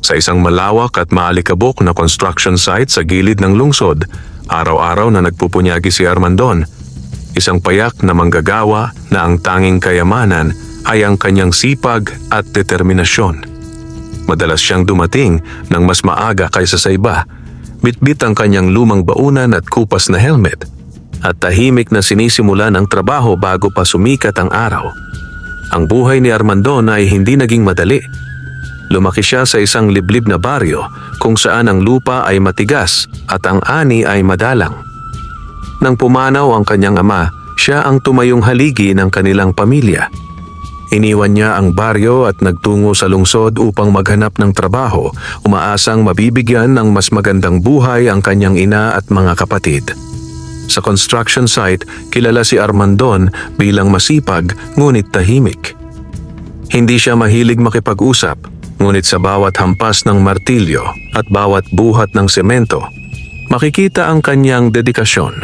Sa isang malawak at maalikabok na construction site sa gilid ng lungsod, araw-araw na nagpupunyagi si Armandon. Isang payak na manggagawa na ang tanging kayamanan ay ang kanyang sipag at determinasyon. Madalas siyang dumating ng mas maaga kaysa sa iba. Bitbit ang kanyang lumang baunan at kupas na helmet. At tahimik na sinisimulan ang trabaho bago pa sumikat ang araw. Ang buhay ni Armandon ay hindi naging madali. Lumaki siya sa isang liblib na baryo kung saan ang lupa ay matigas at ang ani ay madalang. Nang pumanaw ang kanyang ama, siya ang tumayong haligi ng kanilang pamilya. Iniwan niya ang baryo at nagtungo sa lungsod upang maghanap ng trabaho, umaasang mabibigyan ng mas magandang buhay ang kanyang ina at mga kapatid. Sa construction site, kilala si Armandon bilang masipag ngunit tahimik. Hindi siya mahilig makipag-usap, ngunit sa bawat hampas ng martilyo at bawat buhat ng semento, makikita ang kanyang dedikasyon.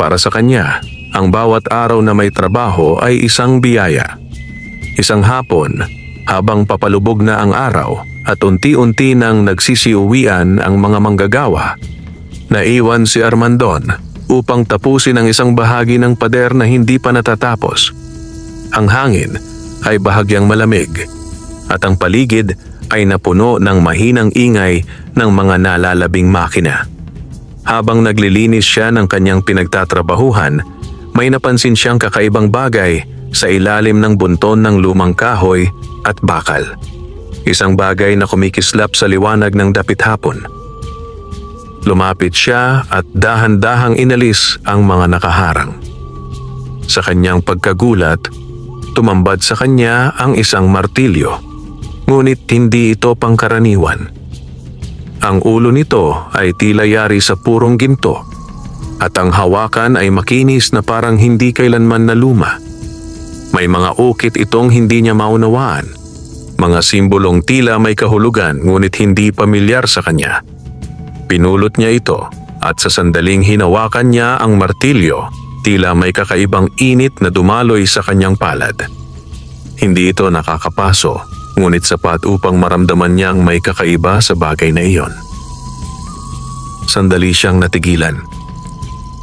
Para sa kanya, ang bawat araw na may trabaho ay isang biyaya. Isang hapon, habang papalubog na ang araw at unti-unti nang nagsisiuwian ang mga manggagawa, naiwan si Armandon upang tapusin ang isang bahagi ng pader na hindi pa natatapos. Ang hangin ay bahagyang malamig at ang paligid ay napuno ng mahinang ingay ng mga nalalabing makina. Habang naglilinis siya ng kanyang pinagtatrabahuhan, may napansin siyang kakaibang bagay sa ilalim ng bunton ng lumang kahoy at bakal. Isang bagay na kumikislap sa liwanag ng dapit hapon. Lumapit siya at dahan-dahang inalis ang mga nakaharang. Sa kanyang pagkagulat, tumambad sa kanya ang isang martilyo. Ngunit hindi ito pangkaraniwan. Ang ulo nito ay tila yari sa purong ginto at ang hawakan ay makinis na parang hindi kailanman naluma. May mga ukit itong hindi niya maunawaan, mga simbolong tila may kahulugan ngunit hindi pamilyar sa kanya. Pinulot niya ito at sa sandaling hinawakan niya ang martilyo, tila may kakaibang init na dumaloy sa kanyang palad. Hindi ito nakakapaso, ngunit sapat upang maramdaman niyang may kakaiba sa bagay na iyon. Sandali siyang natigilan.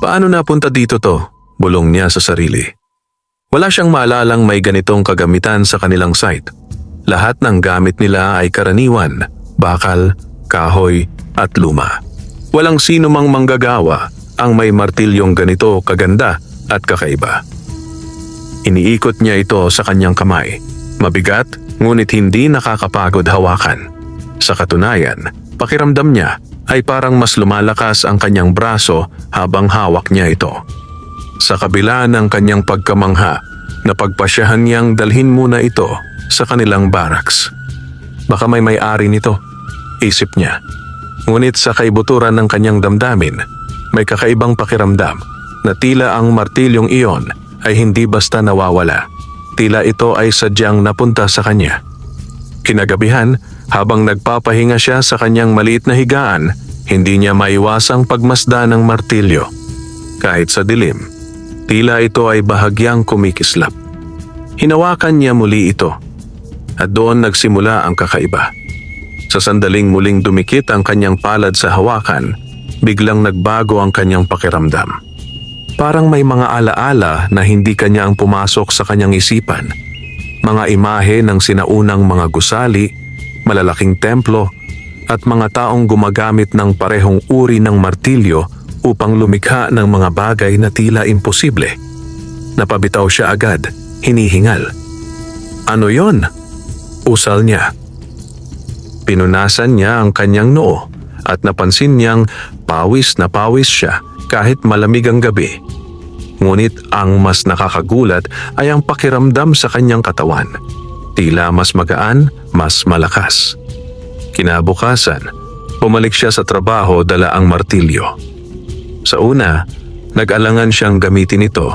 Paano napunta dito to? Bulong niya sa sarili. Wala siyang maalalang may ganitong kagamitan sa kanilang site. Lahat ng gamit nila ay karaniwan, bakal, kahoy at luma. Walang sino mang manggagawa ang may martilyong ganito kaganda at kakaiba. Iniikot niya ito sa kanyang kamay. Mabigat, ngunit hindi nakakapagod hawakan. Sa katunayan, pakiramdam niya ay parang mas lumalakas ang kanyang braso habang hawak niya ito. Sa kabila ng kanyang pagkamangha, napagpasyahan niyang dalhin muna ito sa kanilang barracks. Baka may may-ari nito, isip niya. Ngunit sa kaibuturan ng kanyang damdamin, may kakaibang pakiramdam na tila ang martilyong iyon ay hindi basta nawawala. Tila ito ay sadyang napunta sa kanya. Kinagabihan, habang nagpapahinga siya sa kanyang maliit na higaan, hindi niya maiwasang pagmasdan ng martilyo. Kahit sa dilim, tila ito ay bahagyang kumikislap. Hinawakan niya muli ito, at doon nagsimula ang kakaiba. Sa sandaling muling dumikit ang kanyang palad sa hawakan, biglang nagbago ang kanyang pakiramdam. Parang may mga alaala na hindi kanya ang pumasok sa kanyang isipan. Mga imahe ng sinaunang mga gusali, malalaking templo, at mga taong gumagamit ng parehong uri ng martilyo upang lumikha ng mga bagay na tila imposible. Napabitaw siya agad, hinihingal. Ano yon? Usal niya. Pinunasan niya ang kanyang noo at napansin niyang pawis na pawis siya kahit malamig ang gabi. Ngunit ang mas nakakagulat ay ang pakiramdam sa kanyang katawan. Tila mas magaan, mas malakas. Kinabukasan, bumalik siya sa trabaho dala ang martilyo. Sa una, nag-alangan siyang gamitin ito.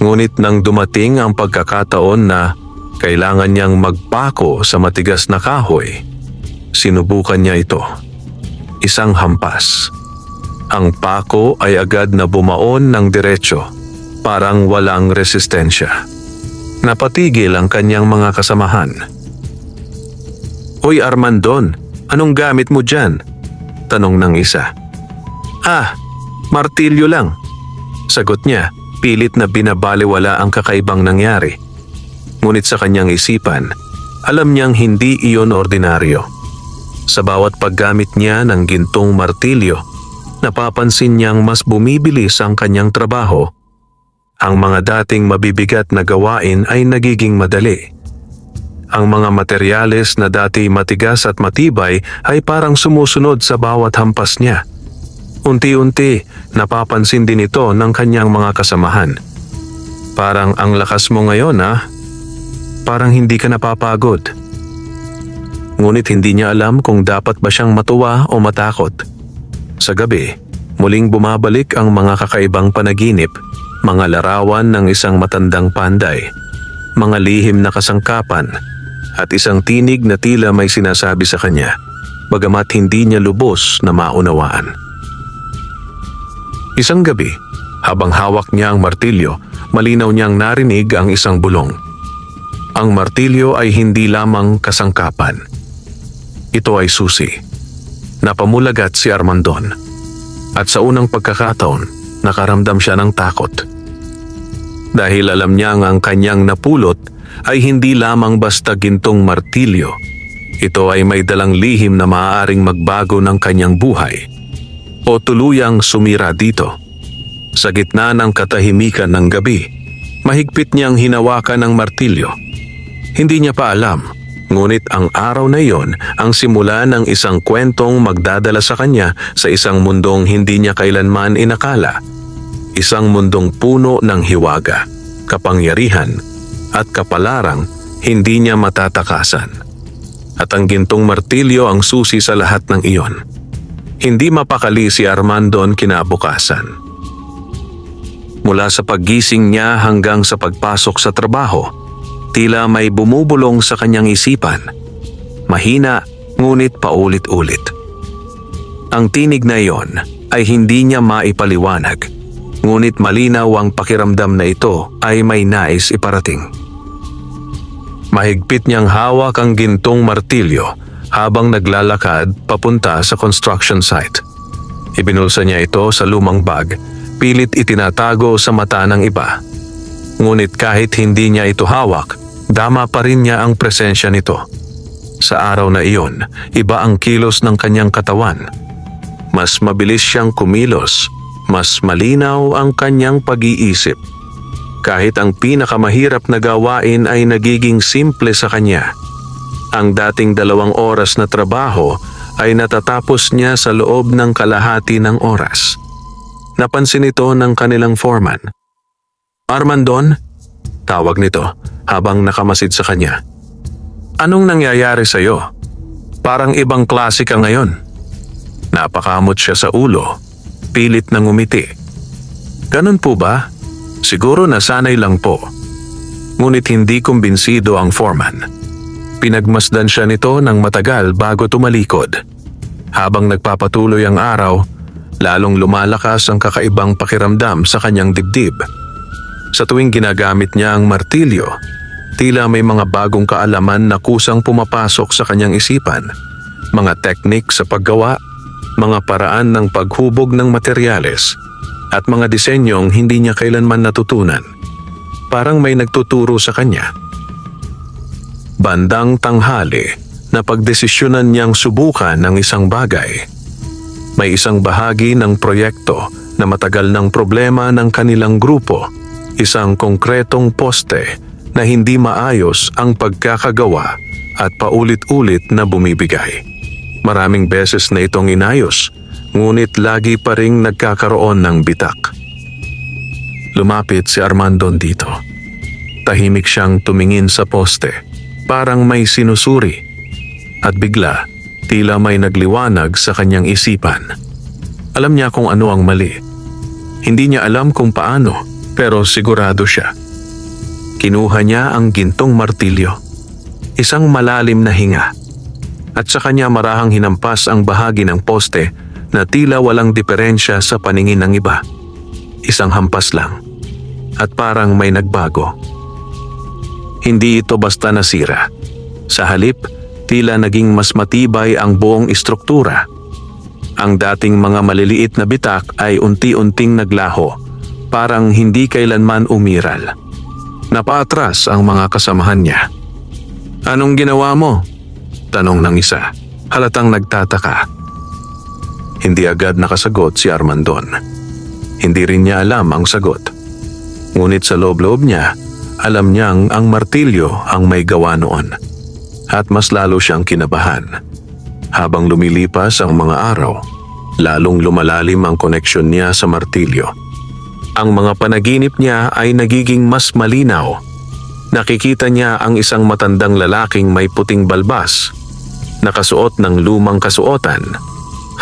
Ngunit nang dumating ang pagkakataon na kailangan niyang magpako sa matigas na kahoy, sinubukan niya ito. Isang hampas. Ang pako ay agad na bumaon ng diretso, parang walang resistensya. Napatigil ang kanyang mga kasamahan. "Uy Armandon, Anong gamit mo dyan? Tanong ng isa. Ah, martilyo lang. Sagot niya, pilit na binabaliwala ang kakaibang nangyari. Ngunit sa kanyang isipan, alam niyang hindi iyon ordinaryo. Sa bawat paggamit niya ng gintong martilyo, napapansin niyang mas bumibilis ang kanyang trabaho. Ang mga dating mabibigat na gawain ay nagiging madali. Ang mga materyales na dati matigas at matibay ay parang sumusunod sa bawat hampas niya. Unti-unti, napapansin din ito ng kanyang mga kasamahan. Parang ang lakas mo ngayon Parang hindi ka napapagod. Ngunit hindi niya alam kung dapat ba siyang matuwa o matakot. Sa gabi, muling bumabalik ang mga kakaibang panaginip, mga larawan ng isang matandang panday, mga lihim na kasangkapan, at isang tinig na tila may sinasabi sa kanya, bagamat hindi niya lubos na maunawaan. Isang gabi, habang hawak niya ang martilyo, malinaw niyang narinig ang isang bulong. Ang martilyo ay hindi lamang kasangkapan. Ito ay susi. Napamulagat si Armandon. At sa unang pagkakataon, nakaramdam siya ng takot. Dahil alam niyang ang kanyang napulot ay hindi lamang basta gintong martilyo. Ito ay may dalang lihim na maaaring magbago ng kanyang buhay o tuluyang sumira dito. Sa gitna ng katahimikan ng gabi, mahigpit niyang hinawakan ang martilyo. Hindi niya pa alam, ngunit ang araw na iyon ang simula ng isang kwentong magdadala sa kanya sa isang mundong hindi niya kailanman inakala. Isang mundong puno ng hiwaga, kapangyarihan, at kapalarang hindi niya matatakasan. At ang gintong martilyo ang susi sa lahat ng iyon. Hindi mapakali si Armandon kinabukasan. Mula sa paggising niya hanggang sa pagpasok sa trabaho, tila may bumubulong sa kanyang isipan. Mahina, ngunit paulit-ulit. Ang tinig na iyon ay hindi niya maipaliwanag, ngunit malinaw ang pakiramdam na ito ay may nais iparating. Mahigpit niyang hawak ang gintong martilyo habang naglalakad papunta sa construction site. Ibinulsa niya ito sa lumang bag, pilit itinatago sa mata ng iba. Ngunit kahit hindi niya ito hawak, dama pa rin niya ang presensya nito. Sa araw na iyon, iba ang kilos ng kanyang katawan. Mas mabilis siyang kumilos, mas malinaw ang kanyang pag-iisip. Kahit ang pinakamahirap na gawain ay nagiging simple sa kanya. Ang dating 2 oras na trabaho ay natatapos niya sa loob ng kalahati ng oras. Napansin ito ng kanilang foreman. Armandon, tawag nito habang nakamasid sa kanya. Anong nangyayari sa iyo? Parang ibang klase ka ngayon. Napakamot siya sa ulo, pilit na ngumiti. Ganun po ba? Siguro nasanay lang po. Ngunit hindi kumbinsido ang foreman. Pinagmasdan siya nito ng matagal bago tumalikod. Habang nagpapatuloy ang araw, lalong lumalakas ang kakaibang pakiramdam sa kanyang dibdib. Sa tuwing ginagamit niya ang martilyo, tila may mga bagong kaalaman na kusang pumapasok sa kanyang isipan. Mga teknik sa paggawa, mga paraan ng paghubog ng materyales, at mga disenyong hindi niya kailanman natutunan. Parang may nagtuturo sa kanya. Bandang tanghali, napagdesisyonan niyang subukan ng isang bagay. May isang bahagi ng proyekto na matagal ng problema ng kanilang grupo, isang konkretong poste na hindi maayos ang pagkakagawa at paulit-ulit na bumibigay. Maraming beses na itong inayos, ngunit lagi pa ring nagkakaroon ng bitak. Lumapit si Armandon dito. Tahimik siyang tumingin sa poste, parang may sinusuri. At bigla, tila may nagliwanag sa kanyang isipan. Alam niya kung ano ang mali. Hindi niya alam kung paano, pero sigurado siya. Kinuha niya ang gintong martilyo. Isang malalim na hinga. At sa kanya marahang hinampas ang bahagi ng poste na tila walang diferensya sa paningin ng iba. Isang hampas lang. At parang may nagbago. Hindi ito basta nasira. Sa halip, tila naging mas matibay ang buong istruktura. Ang dating mga maliliit na bitak ay unti-unting naglaho, parang hindi kailanman umiral. Napaatras ang mga kasamahan niya. "Anong ginawa mo?" tanong ng isa, halatang nagtataka. Hindi agad nakasagot si Armandon. Hindi rin niya alam ang sagot. Ngunit sa loob-loob niya, alam niyang ang martilyo ang may gawa noon. At mas lalo siyang kinabahan. Habang lumilipas ang mga araw, lalong lumalalim ang koneksyon niya sa martilyo. Ang mga panaginip niya ay nagiging mas malinaw. Nakikita niya ang isang matandang lalaking may puting balbas, nakasuot ng lumang kasuotan,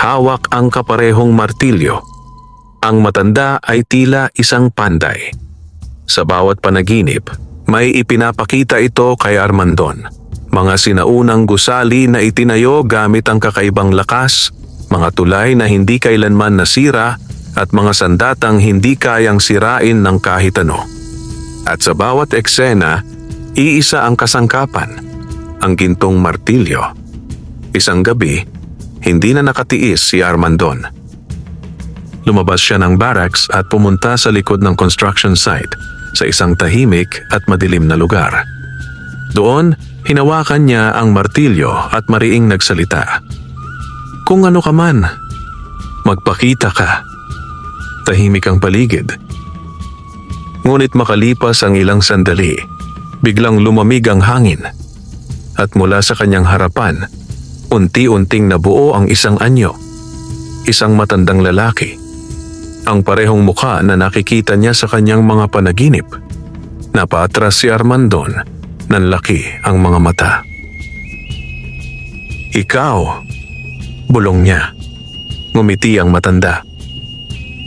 hawak ang kaparehong martilyo. Ang matanda ay tila isang panday. Sa bawat panaginip, may ipinapakita ito kay Armandon. Mga sinaunang gusali na itinayo gamit ang kakaibang lakas, mga tulay na hindi kailanman nasira, at mga sandatang hindi kayang sirain ng kahit ano. At sa bawat eksena, iisa ang kasangkapan, ang gintong martilyo. Isang gabi, hindi na nakatiis si Armandon. Lumabas siya ng barracks at pumunta sa likod ng construction site sa isang tahimik at madilim na lugar. Doon, hinawakan niya ang martilyo at mariing nagsalita. "Kung ano ka man, magpakita ka." Tahimik ang paligid. Ngunit makalipas ang ilang sandali, biglang lumamig ang hangin. At mula sa kanyang harapan, unti-unting nabuo ang isang anyo. Isang matandang lalaki. Ang parehong mukha na nakikita niya sa kanyang mga panaginip. Napaatras si Armandon, nanlaki ang mga mata. "Ikaw," bulong niya. Ngumiti ang matanda.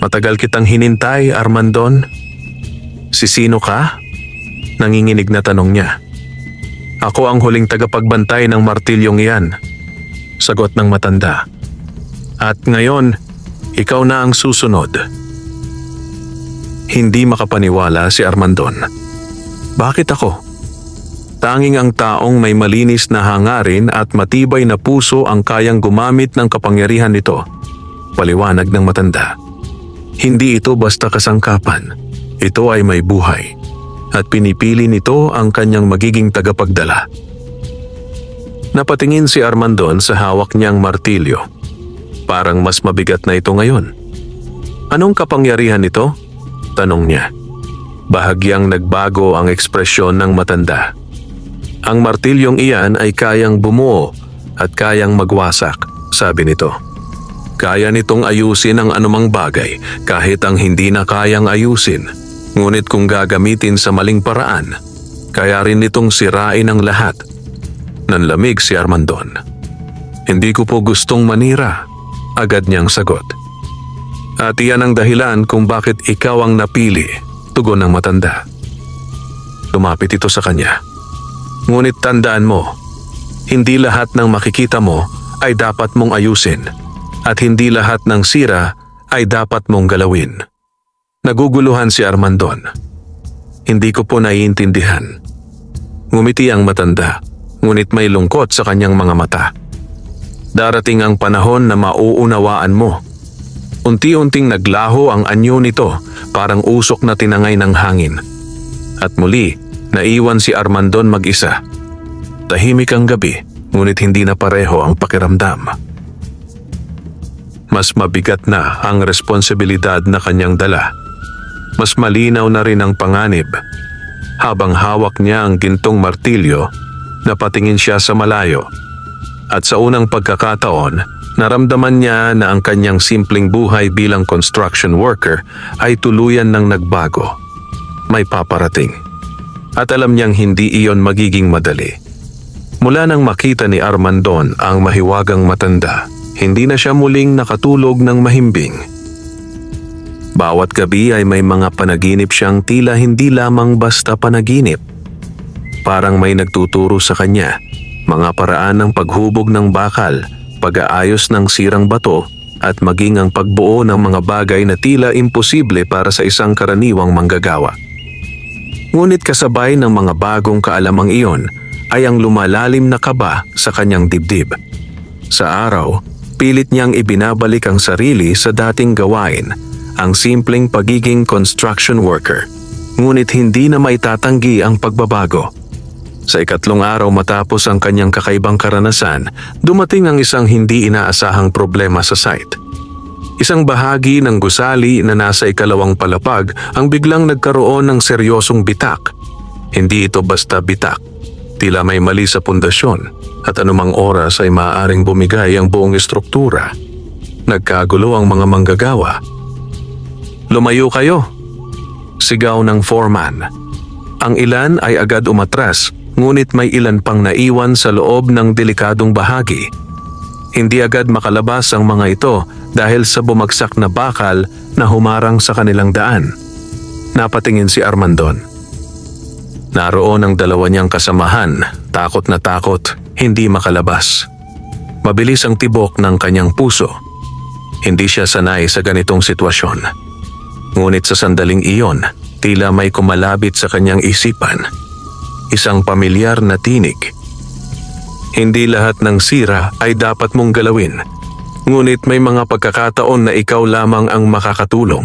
"Matagal kitang hinintay, Armandon." "Sino ka?" nanginginig na tanong niya. "Ako ang huling tagapagbantay ng martilyong iyan," sagot ng matanda. "At ngayon, ikaw na ang susunod." Hindi makapaniwala si Armandon. "Bakit ako? Tanging ang taong may malinis na hangarin at matibay na puso ang kayang gumamit ng kapangyarihan nito," paliwanag ng matanda. "Hindi ito basta kasangkapan. Ito ay may buhay. At pinipili nito ang kanyang magiging tagapagdala." Napatingin si Armandon sa hawak niyang martilyo. Parang mas mabigat na ito ngayon. "Anong kapangyarihan ito?" tanong niya. Bahagyang nagbago ang ekspresyon ng matanda. "Ang martilyong iyan ay kayang bumuo at kayang magwasak," sabi nito. "Kaya nitong ayusin ang anumang bagay kahit ang hindi na kayang ayusin. Ngunit kung gagamitin sa maling paraan, kaya rin nitong sirain ang lahat." Nanlamig si Armandon. "Hindi ko po gustong manira," agad niyang sagot. "At iyan ang dahilan kung bakit ikaw ang napili," tugon ng matanda. Lumapit ito sa kanya. "Ngunit tandaan mo, hindi lahat ng makikita mo ay dapat mong ayusin, at hindi lahat ng sira ay dapat mong galawin." Naguguluhan si Armandon. "Hindi ko po naiintindihan." Ngumiti ang matanda, ngunit may lungkot sa kanyang mga mata. "Darating ang panahon na mauunawaan mo." Unti-unting naglaho ang anyo nito, parang usok na tinangay ng hangin. At muli, naiwan si Armandon mag-isa. Tahimik ang gabi, ngunit hindi na pareho ang pakiramdam. Mas mabigat na ang responsibilidad na kanyang dala. Mas malinaw na rin ang panganib. Habang hawak niya ang gintong martilyo, napatingin siya sa malayo. At sa unang pagkakataon, naramdaman niya na ang kanyang simpleng buhay bilang construction worker ay tuluyan ng nagbago. May paparating. At alam niyang hindi iyon magiging madali. Mula nang makita ni Armandon ang mahiwagang matanda, hindi na siya muling nakatulog ng mahimbing. Bawat gabi ay may mga panaginip siyang tila hindi lamang basta panaginip. Parang may nagtuturo sa kanya, mga paraan ng paghubog ng bakal, pag-aayos ng sirang bato, at maging ang pagbuo ng mga bagay na tila imposible para sa isang karaniwang manggagawa. Ngunit kasabay ng mga bagong kaalamang iyon, ay ang lumalalim na kaba sa kanyang dibdib. Sa araw, pilit niyang ibinabalik ang sarili sa dating gawain, ang simpleng pagiging construction worker. Ngunit hindi na maitatanggi ang pagbabago. Sa ikatlong araw matapos ang kanyang kakaibang karanasan, dumating ang isang hindi inaasahang problema sa site. Isang bahagi ng gusali na nasa ikalawang palapag ang biglang nagkaroon ng seryosong bitak. Hindi ito basta bitak. Tila may mali sa pundasyon at anumang oras ay maaaring bumigay ang buong estruktura. Nagkagulo ang mga manggagawa. "Lumayo kayo!" sigaw ng foreman. Ang ilan ay agad umatras, ngunit may ilan pang naiwan sa loob ng delikadong bahagi. Hindi agad makalabas ang mga ito dahil sa bumagsak na bakal na humarang sa kanilang daan. Napatingin si Armandon. Naroon ang dalawa niyang kasamahan, takot na takot, hindi makalabas. Mabilis ang tibok ng kanyang puso. Hindi siya sanay sa ganitong sitwasyon. Ngunit sa sandaling iyon, tila may kumalabit sa kanyang isipan. Isang pamilyar na tinig. Hindi lahat ng sira ay dapat mong galawin. Ngunit may mga pagkakataon na ikaw lamang ang makakatulong.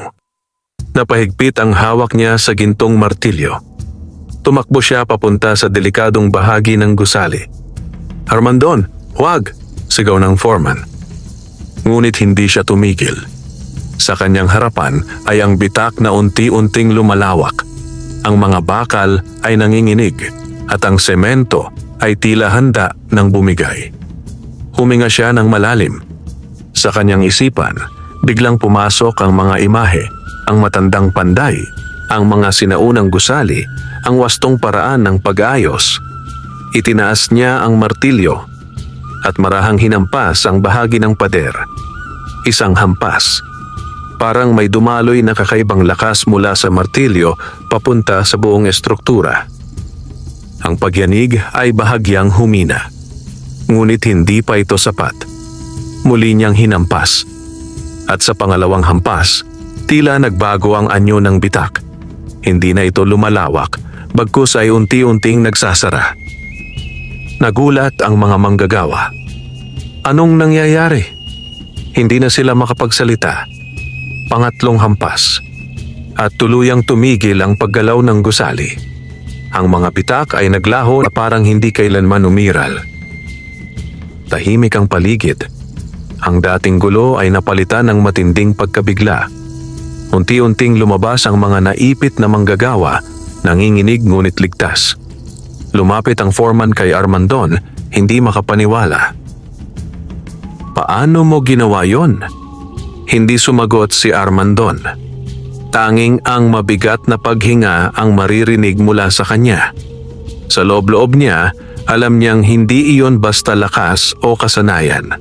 Napahigpit ang hawak niya sa gintong martilyo. Tumakbo siya papunta sa delikadong bahagi ng gusali. "Armandon, huwag!" sigaw ng foreman. Ngunit hindi siya tumigil. Sa kanyang harapan ay ang bitak na unti-unting lumalawak. Ang mga bakal ay nanginginig at ang semento ay tila handa ng bumigay. Huminga siya ng malalim. Sa kanyang isipan, biglang pumasok ang mga imahe, ang matandang panday, ang mga sinaunang gusali, ang wastong paraan ng pag-ayos. Itinaas niya ang martilyo at marahang hinampas ang bahagi ng pader. Isang hampas. Parang may dumaloy na kakaibang lakas mula sa martilyo papunta sa buong estruktura. Ang pagyanig ay bahagyang humina. Ngunit hindi pa ito sapat. Muli niyang hinampas. At sa pangalawang hampas, tila nagbago ang anyo ng bitak. Hindi na ito lumalawak, bagkus ay unti-unting nagsasara. Nagulat ang mga manggagawa. Anong nangyayari? Hindi na sila makapagsalita. Pangatlong hampas. At tuluyang tumigil ang paggalaw ng gusali. Ang mga bitak ay naglaho na parang hindi kailanman umiral. Tahimik ang paligid. Ang dating gulo ay napalitan ng matinding pagkabigla. Unti-unting lumabas ang mga naipit na manggagawa, nanginginig ngunit ligtas. Lumapit ang foreman kay Armandon, hindi makapaniwala. "Paano mo ginawa yon?" Hindi sumagot si Armandon. Tanging ang mabigat na paghinga ang maririnig mula sa kanya. Sa loob-loob niya, alam niyang hindi iyon basta lakas o kasanayan.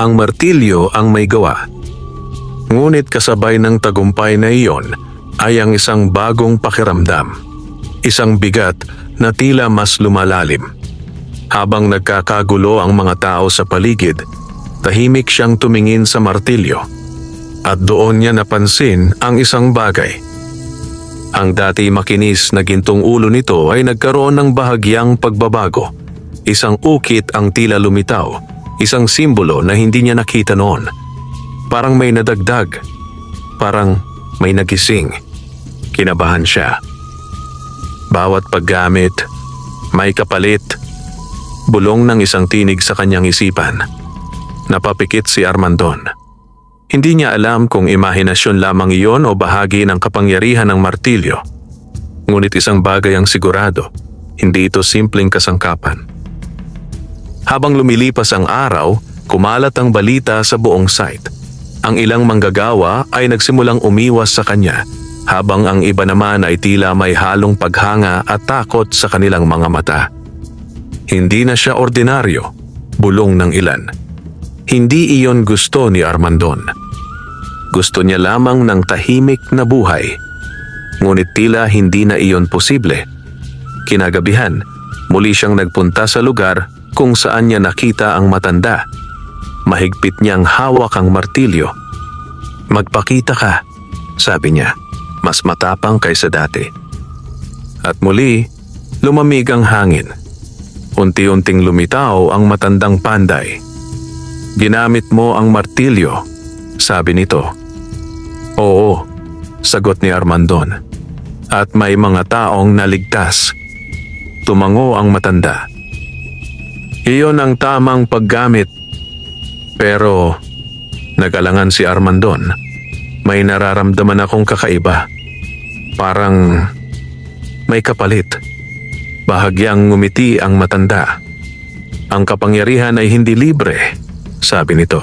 Ang martilyo ang may gawa. Ngunit kasabay ng tagumpay na iyon ay ang isang bagong pakiramdam. Isang bigat na tila mas lumalalim. Habang nagkakagulo ang mga tao sa paligid, tahimik siyang tumingin sa martilyo. At doon niya napansin ang isang bagay. Ang dati makinis na gintong ulo nito ay nagkaroon ng bahagyang pagbabago. Isang ukit ang tila lumitaw, isang simbolo na hindi niya nakita noon. Parang may nadagdag, parang may nagising. Kinabahan siya. Bawat paggamit, may kapalit. Bulong ng isang tinig sa kanyang isipan. Napapikit si Armandon. Hindi niya alam kung imahinasyon lamang iyon o bahagi ng kapangyarihan ng martilyo. Ngunit isang bagay ang sigurado, hindi ito simpleng kasangkapan. Habang lumilipas ang araw, kumalat ang balita sa buong site. Ang ilang manggagawa ay nagsimulang umiwas sa kanya, habang ang iba naman ay tila may halong paghanga at takot sa kanilang mga mata. Hindi na siya ordinaryo, bulong ng ilan. Hindi iyon gusto ni Armandon. Gusto niya lamang ng tahimik na buhay. Ngunit tila hindi na iyon posible. Kinagabihan, muli siyang nagpunta sa lugar kung saan niya nakita ang matanda. Mahigpit niyang hawak ang martilyo. "Magpakita ka," sabi niya, mas matapang kaysa dati. At muli, lumamig ang hangin. Unti-unting lumitaw ang matandang panday. "Ginamit mo ang martilyo," sabi nito. "Oo," sagot ni Armandon. "At may mga taong naligtas." Tumango ang matanda. "Iyon ang tamang paggamit." Pero nag-alangan si Armandon. "May nararamdaman akong kakaiba. Parang may kapalit." Bahagyang ngumiti ang matanda. "Ang kapangyarihan ay hindi libre," sabi nito.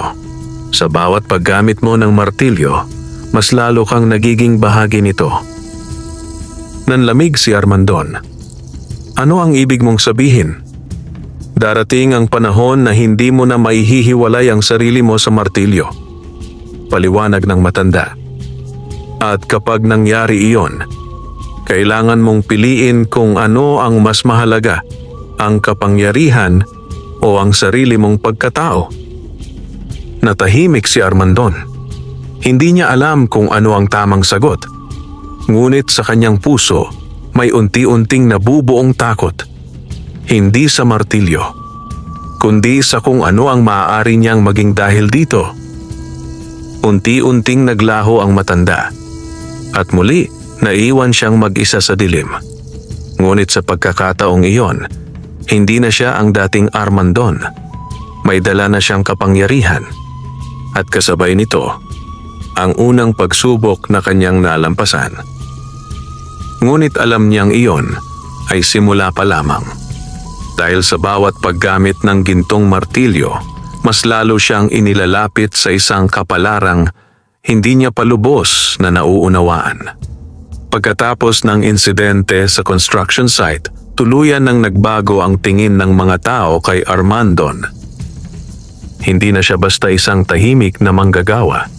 "Sa bawat paggamit mo ng martilyo, mas lalo kang nagiging bahagi nito." Nanlamig si Armandon. "Ano ang ibig mong sabihin?" "Darating ang panahon na hindi mo na maihihiwalay ang sarili mo sa martilyo," paliwanag ng matanda. "At kapag nangyari iyon, kailangan mong piliin kung ano ang mas mahalaga, ang kapangyarihan o ang sarili mong pagkatao." Natahimik si Armandon. Hindi niya alam kung ano ang tamang sagot. Ngunit sa kanyang puso, may unti-unting nabubuong takot. Hindi sa martilyo, kundi sa kung ano ang maaari niyang maging dahil dito. Unti-unting naglaho ang matanda. At muli, naiwan siyang mag-isa sa dilim. Ngunit sa pagkakataong iyon, hindi na siya ang dating Armandon. May dala na siyang kapangyarihan. At kasabay nito, ang unang pagsubok na kanyang nalampasan. Ngunit alam niyang iyon ay simula pa lamang. Dahil sa bawat paggamit ng gintong martilyo, mas lalo siyang inilalapit sa isang kapalarang hindi niya palubos na nauunawaan. Pagkatapos ng insidente sa construction site, tuluyan nang nagbago ang tingin ng mga tao kay Armandon. Hindi na siya basta isang tahimik na manggagawa.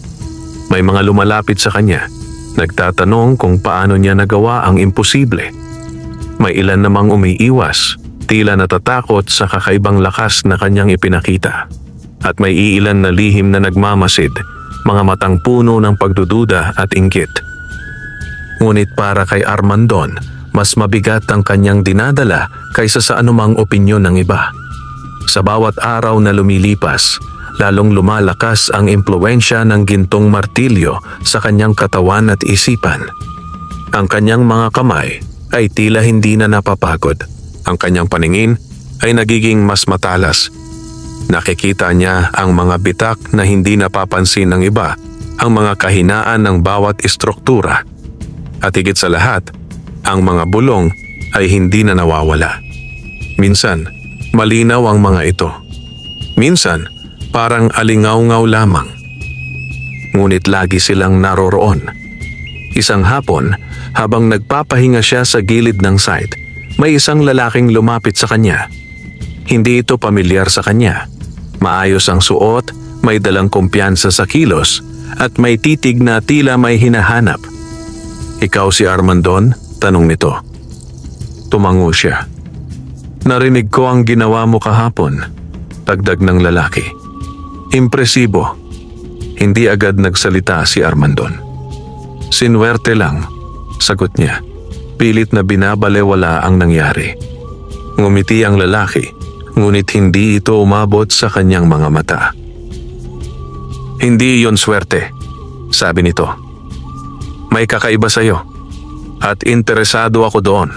May mga lumalapit sa kanya, nagtatanong kung paano niya nagawa ang imposible. May ilan namang umiiwas, tila natatakot sa kakaibang lakas na kanyang ipinakita. At may iilan na lihim na nagmamasid, mga matang puno ng pagdududa at inggit. Ngunit para kay Armandon, mas mabigat ang kanyang dinadala kaysa sa anumang opinyon ng iba. Sa bawat araw na lumilipas, lalong lumalakas ang impluwensya ng gintong martilyo sa kanyang katawan at isipan. Ang kanyang mga kamay ay tila hindi na napapagod. Ang kanyang paningin ay nagiging mas matalas. Nakikita niya ang mga bitak na hindi napapansin ng iba, ang mga kahinaan ng bawat istruktura. At higit sa lahat, ang mga bulong ay hindi na nawawala. Minsan, malinaw ang mga ito. Minsan, parang alingaw-ngaw lamang. Ngunit lagi silang naroroon. Isang hapon, habang nagpapahinga siya sa gilid ng site, may isang lalaking lumapit sa kanya. Hindi ito pamilyar sa kanya. Maayos ang suot, may dalang kumpiyansa sa kilos, at may titig na tila may hinahanap. "Ikaw si Armandon?" tanong nito. Tumango siya. "Narinig ko ang ginawa mo kahapon," dagdag ng lalaki. Impresibo. Hindi agad nagsalita si Armandon. "Sinwerte lang," sagot niya. Pilit na binabalewala ang nangyari. Ngumiti ang lalaki, ngunit hindi ito umabot sa kanyang mga mata. "Hindi iyon swerte," sabi nito. "May kakaiba sa'yo. At interesado ako doon."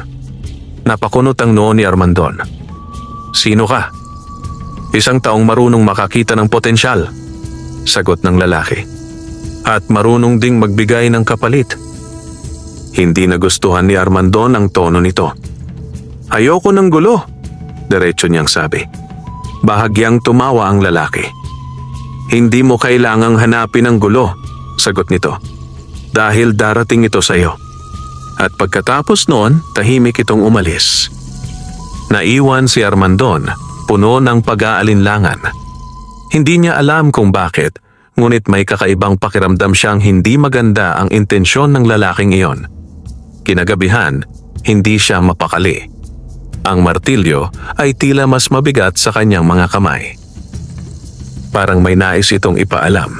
Napakunot ang noo ni Armandon. "Sino ka?" "Isang taong marunong makakita ng potensyal," sagot ng lalaki. "At marunong ding magbigay ng kapalit." Hindi nagustuhan ni Armandon ang tono nito. "Ayoko ng gulo," diretso niyang sabi. Bahagyang tumawa ang lalaki. "Hindi mo kailangang hanapin ang gulo," sagot nito. "Dahil darating ito sa iyo." At pagkatapos noon, tahimik itong umalis. Naiwan si Armandon, puno ng pag-aalinlangan. Hindi niya alam kung bakit, ngunit may kakaibang pakiramdam siyang hindi maganda ang intensyon ng lalaking iyon. Kinagabihan, hindi siya mapakali. Ang martilyo ay tila mas mabigat sa kanyang mga kamay. Parang may nais itong ipaalam.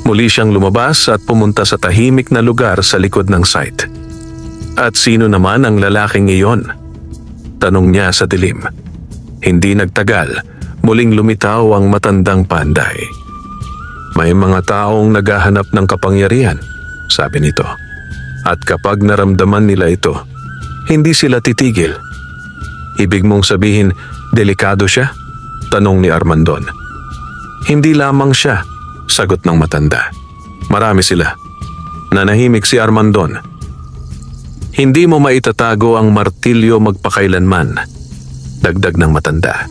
Muli siyang lumabas at pumunta sa tahimik na lugar sa likod ng site. "At sino naman ang lalaking iyon?" tanong niya sa dilim. Hindi nagtagal, muling lumitaw ang matandang panday. May mga taong naghahanap ng kapangyarihan, sabi nito. At kapag naramdaman nila ito, hindi sila titigil. Ibig mong sabihin, delikado siya? Tanong ni Armandon. Hindi lamang siya, sagot ng matanda. Marami sila. Nanahimik si Armandon. Hindi mo maitatago ang martilyo magpakailanman, dagdag ng matanda.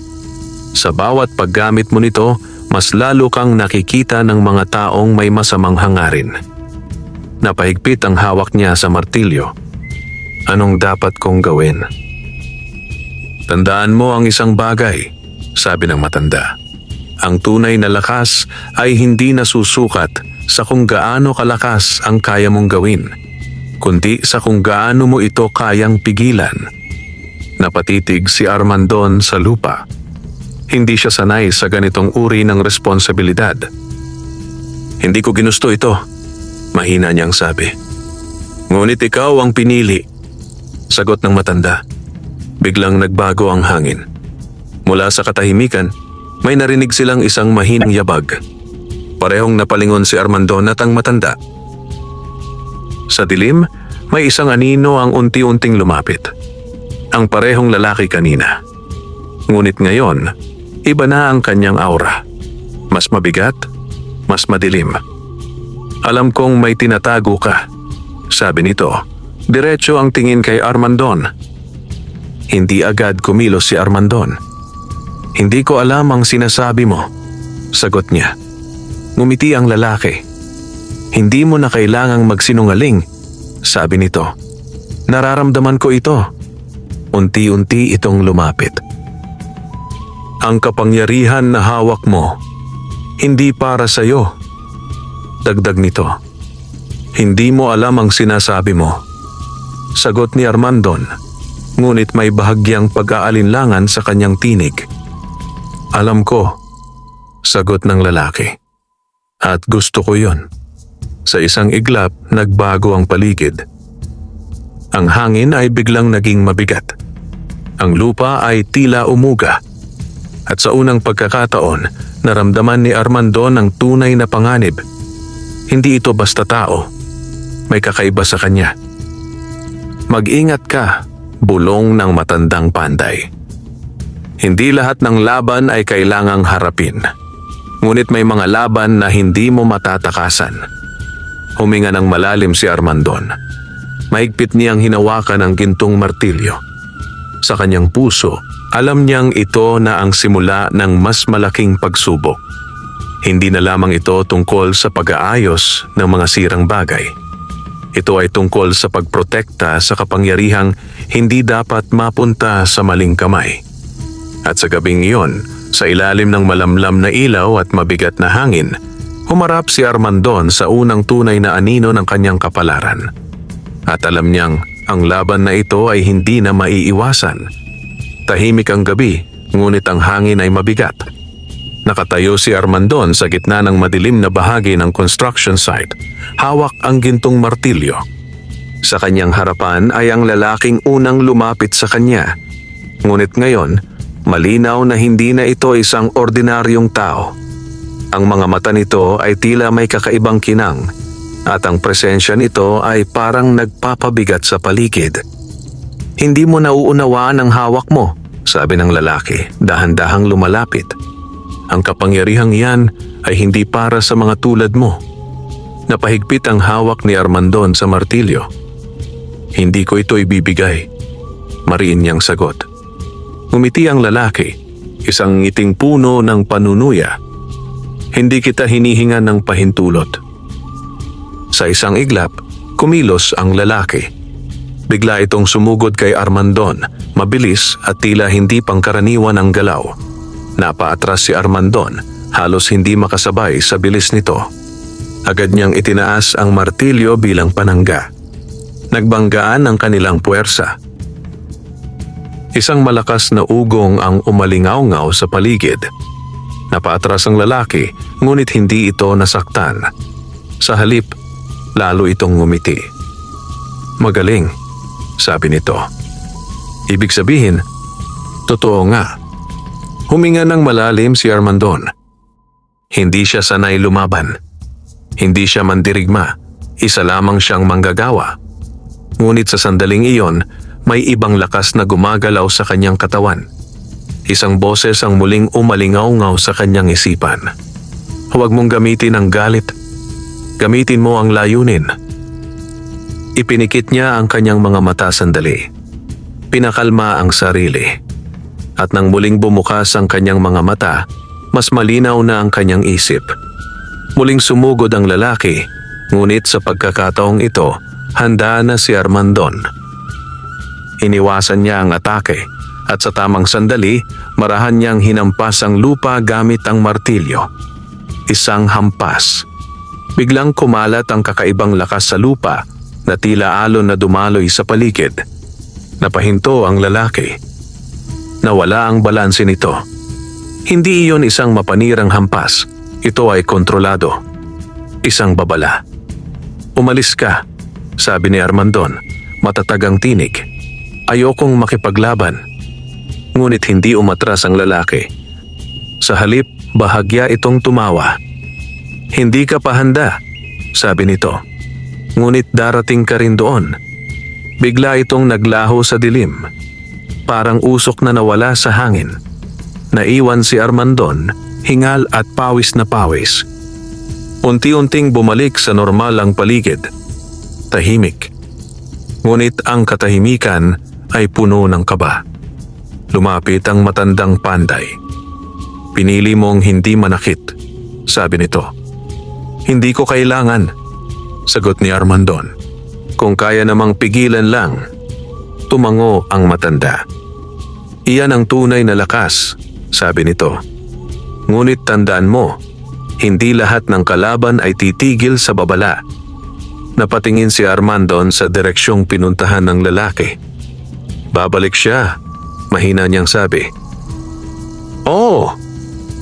Sa bawat paggamit mo nito, mas lalo kang nakikita ng mga taong may masamang hangarin. Napahigpit ang hawak niya sa martilyo. Anong dapat kong gawin? Tandaan mo ang isang bagay, sabi ng matanda. Ang tunay na lakas ay hindi nasusukat sa kung gaano kalakas ang kaya mong gawin, kundi sa kung gaano mo ito kayang pigilan. Napatitig si Armandon sa lupa. Hindi siya sanay sa ganitong uri ng responsibilidad. Hindi ko ginusto ito, mahina niyang sabi. Ngunit ikaw ang pinili, sagot ng matanda. Biglang nagbago ang hangin. Mula sa katahimikan, may narinig silang isang mahinang yabag. Parehong napalingon si Armandon at ang matanda. Sa dilim, may isang anino ang unti-unting lumapit. Ang parehong lalaki kanina. Ngunit ngayon, iba na ang kanyang aura. Mas mabigat, mas madilim. Alam kong may tinatago ka, sabi nito. Diretso ang tingin kay Armandon. Hindi agad kumilos si Armandon. Hindi ko alam ang sinasabi mo, sagot niya. Ngumiti ang lalaki. Hindi mo na kailangang magsinungaling, sabi nito. Nararamdaman ko ito. Unti-unti itong lumapit. Ang kapangyarihan na hawak mo, hindi para sa iyo. Dagdag nito. Hindi mo alam ang sinasabi mo, sagot ni Armandon, ngunit may bahagyang pag-aalinlangan sa kanyang tinig. Alam ko, sagot ng lalaki. At gusto ko yon. Sa isang iglap, nagbago ang paligid. Ang hangin ay biglang naging mabigat. Ang lupa ay tila umuga. At sa unang pagkakataon, naramdaman ni Armandon ang tunay na panganib. Hindi ito basta tao. May kakaiba sa kanya. Mag-ingat ka, bulong ng matandang panday. Hindi lahat ng laban ay kailangang harapin. Ngunit may mga laban na hindi mo matatakasan. Huminga ng malalim si Armandon. Mahigpit niyang hinawakan ang gintong martilyo. Sa kanyang puso, alam niyang ito na ang simula ng mas malaking pagsubok. Hindi na lamang ito tungkol sa pag-aayos ng mga sirang bagay. Ito ay tungkol sa pagprotekta sa kapangyarihang hindi dapat mapunta sa maling kamay. At sa gabing iyon, sa ilalim ng malamlam na ilaw at mabigat na hangin, humarap si Armandon sa unang tunay na anino ng kanyang kapalaran. At alam niyang ang laban na ito ay hindi na maiiwasan. Tahimik ang gabi, ngunit ang hangin ay mabigat. Nakatayo si Armandon sa gitna ng madilim na bahagi ng construction site. Hawak ang gintong martilyo. Sa kanyang harapan ay ang lalaking unang lumapit sa kanya. Ngunit ngayon, malinaw na hindi na ito isang ordinaryong tao. Ang mga mata nito ay tila may kakaibang kinang at ang presensya nito ay parang nagpapabigat sa paligid. Hindi mo nauunawaan ang hawak mo, sabi ng lalaki, dahan-dahang lumalapit. Ang kapangyarihang iyan ay hindi para sa mga tulad mo. Napahigpit ang hawak ni Armandon sa martilyo. Hindi ko ito ibibigay, mariin niyang sagot. Ngumiti ang lalaki, isang ngiting puno ng panunuya. Hindi kita hinihinga ng pahintulot. Sa isang iglap, kumilos ang lalaki. Bigla itong sumugod kay Armandon, mabilis at tila hindi pangkaraniwan ang galaw. Napaatras si Armandon, halos hindi makasabay sa bilis nito. Agad niyang itinaas ang martilyo bilang panangga. Nagbanggaan ang kanilang puwersa. Isang malakas na ugong ang umalingaw-ngaw sa paligid. Napaatras ang lalaki, ngunit hindi ito nasaktan. Sa halip, lalo itong ngumiti. Magaling, sabi nito. Ibig sabihin, totoo nga. Huminga ng malalim si Armandon. Hindi siya sanay lumaban. Hindi siya mandirigma. Isa lamang siyang manggagawa. Ngunit sa sandaling iyon, may ibang lakas na gumagalaw sa kanyang katawan. Isang boses ang muling umalingaw-ngaw sa kanyang isipan. Huwag mong gamitin ang galit. Gamitin mo ang layunin. Ipinikit niya ang kanyang mga mata sandali. Pinakalma ang sarili. At nang muling bumukas ang kanyang mga mata, mas malinaw na ang kanyang isip. Muling sumugod ang lalaki, ngunit sa pagkakataong ito, handa na si Armandon. Iniwasan niya ang atake at sa tamang sandali, marahan niyang hinampas ang lupa gamit ang martilyo. Isang hampas. Biglang kumalat ang kakaibang lakas sa lupa na tila alon na dumaloy sa paligid. Napahinto ang lalaki. Nawala ang balanse nito. Hindi iyon isang mapanirang hampas. Ito ay kontrolado. Isang babala. Umalis ka, sabi ni Armandon, matatag ang tinig. Ayokong makipaglaban. Ngunit hindi umatras ang lalaki. Sa halip, bahagya itong tumawa. Hindi ka pa handa, sabi nito. Ngunit darating ka rin doon. Bigla itong naglaho sa dilim. Parang usok na nawala sa hangin. Naiwan si Armandon, hingal at pawis na pawis. Unti-unting bumalik sa normal ang paligid. Tahimik. Ngunit ang katahimikan ay puno ng kaba. Lumapit ang matandang panday. Pinili mong hindi manakit, sabi nito. Hindi ko kailangan, sagot ni Armandon. Kung kaya namang pigilan lang, tumango ang matanda. Iyan ang tunay na lakas, sabi nito. Ngunit tandaan mo, hindi lahat ng kalaban ay titigil sa babala. Napatingin si Armandon sa direksyong pinuntahan ng lalaki. Babalik siya, mahina niyang sabi. Oo,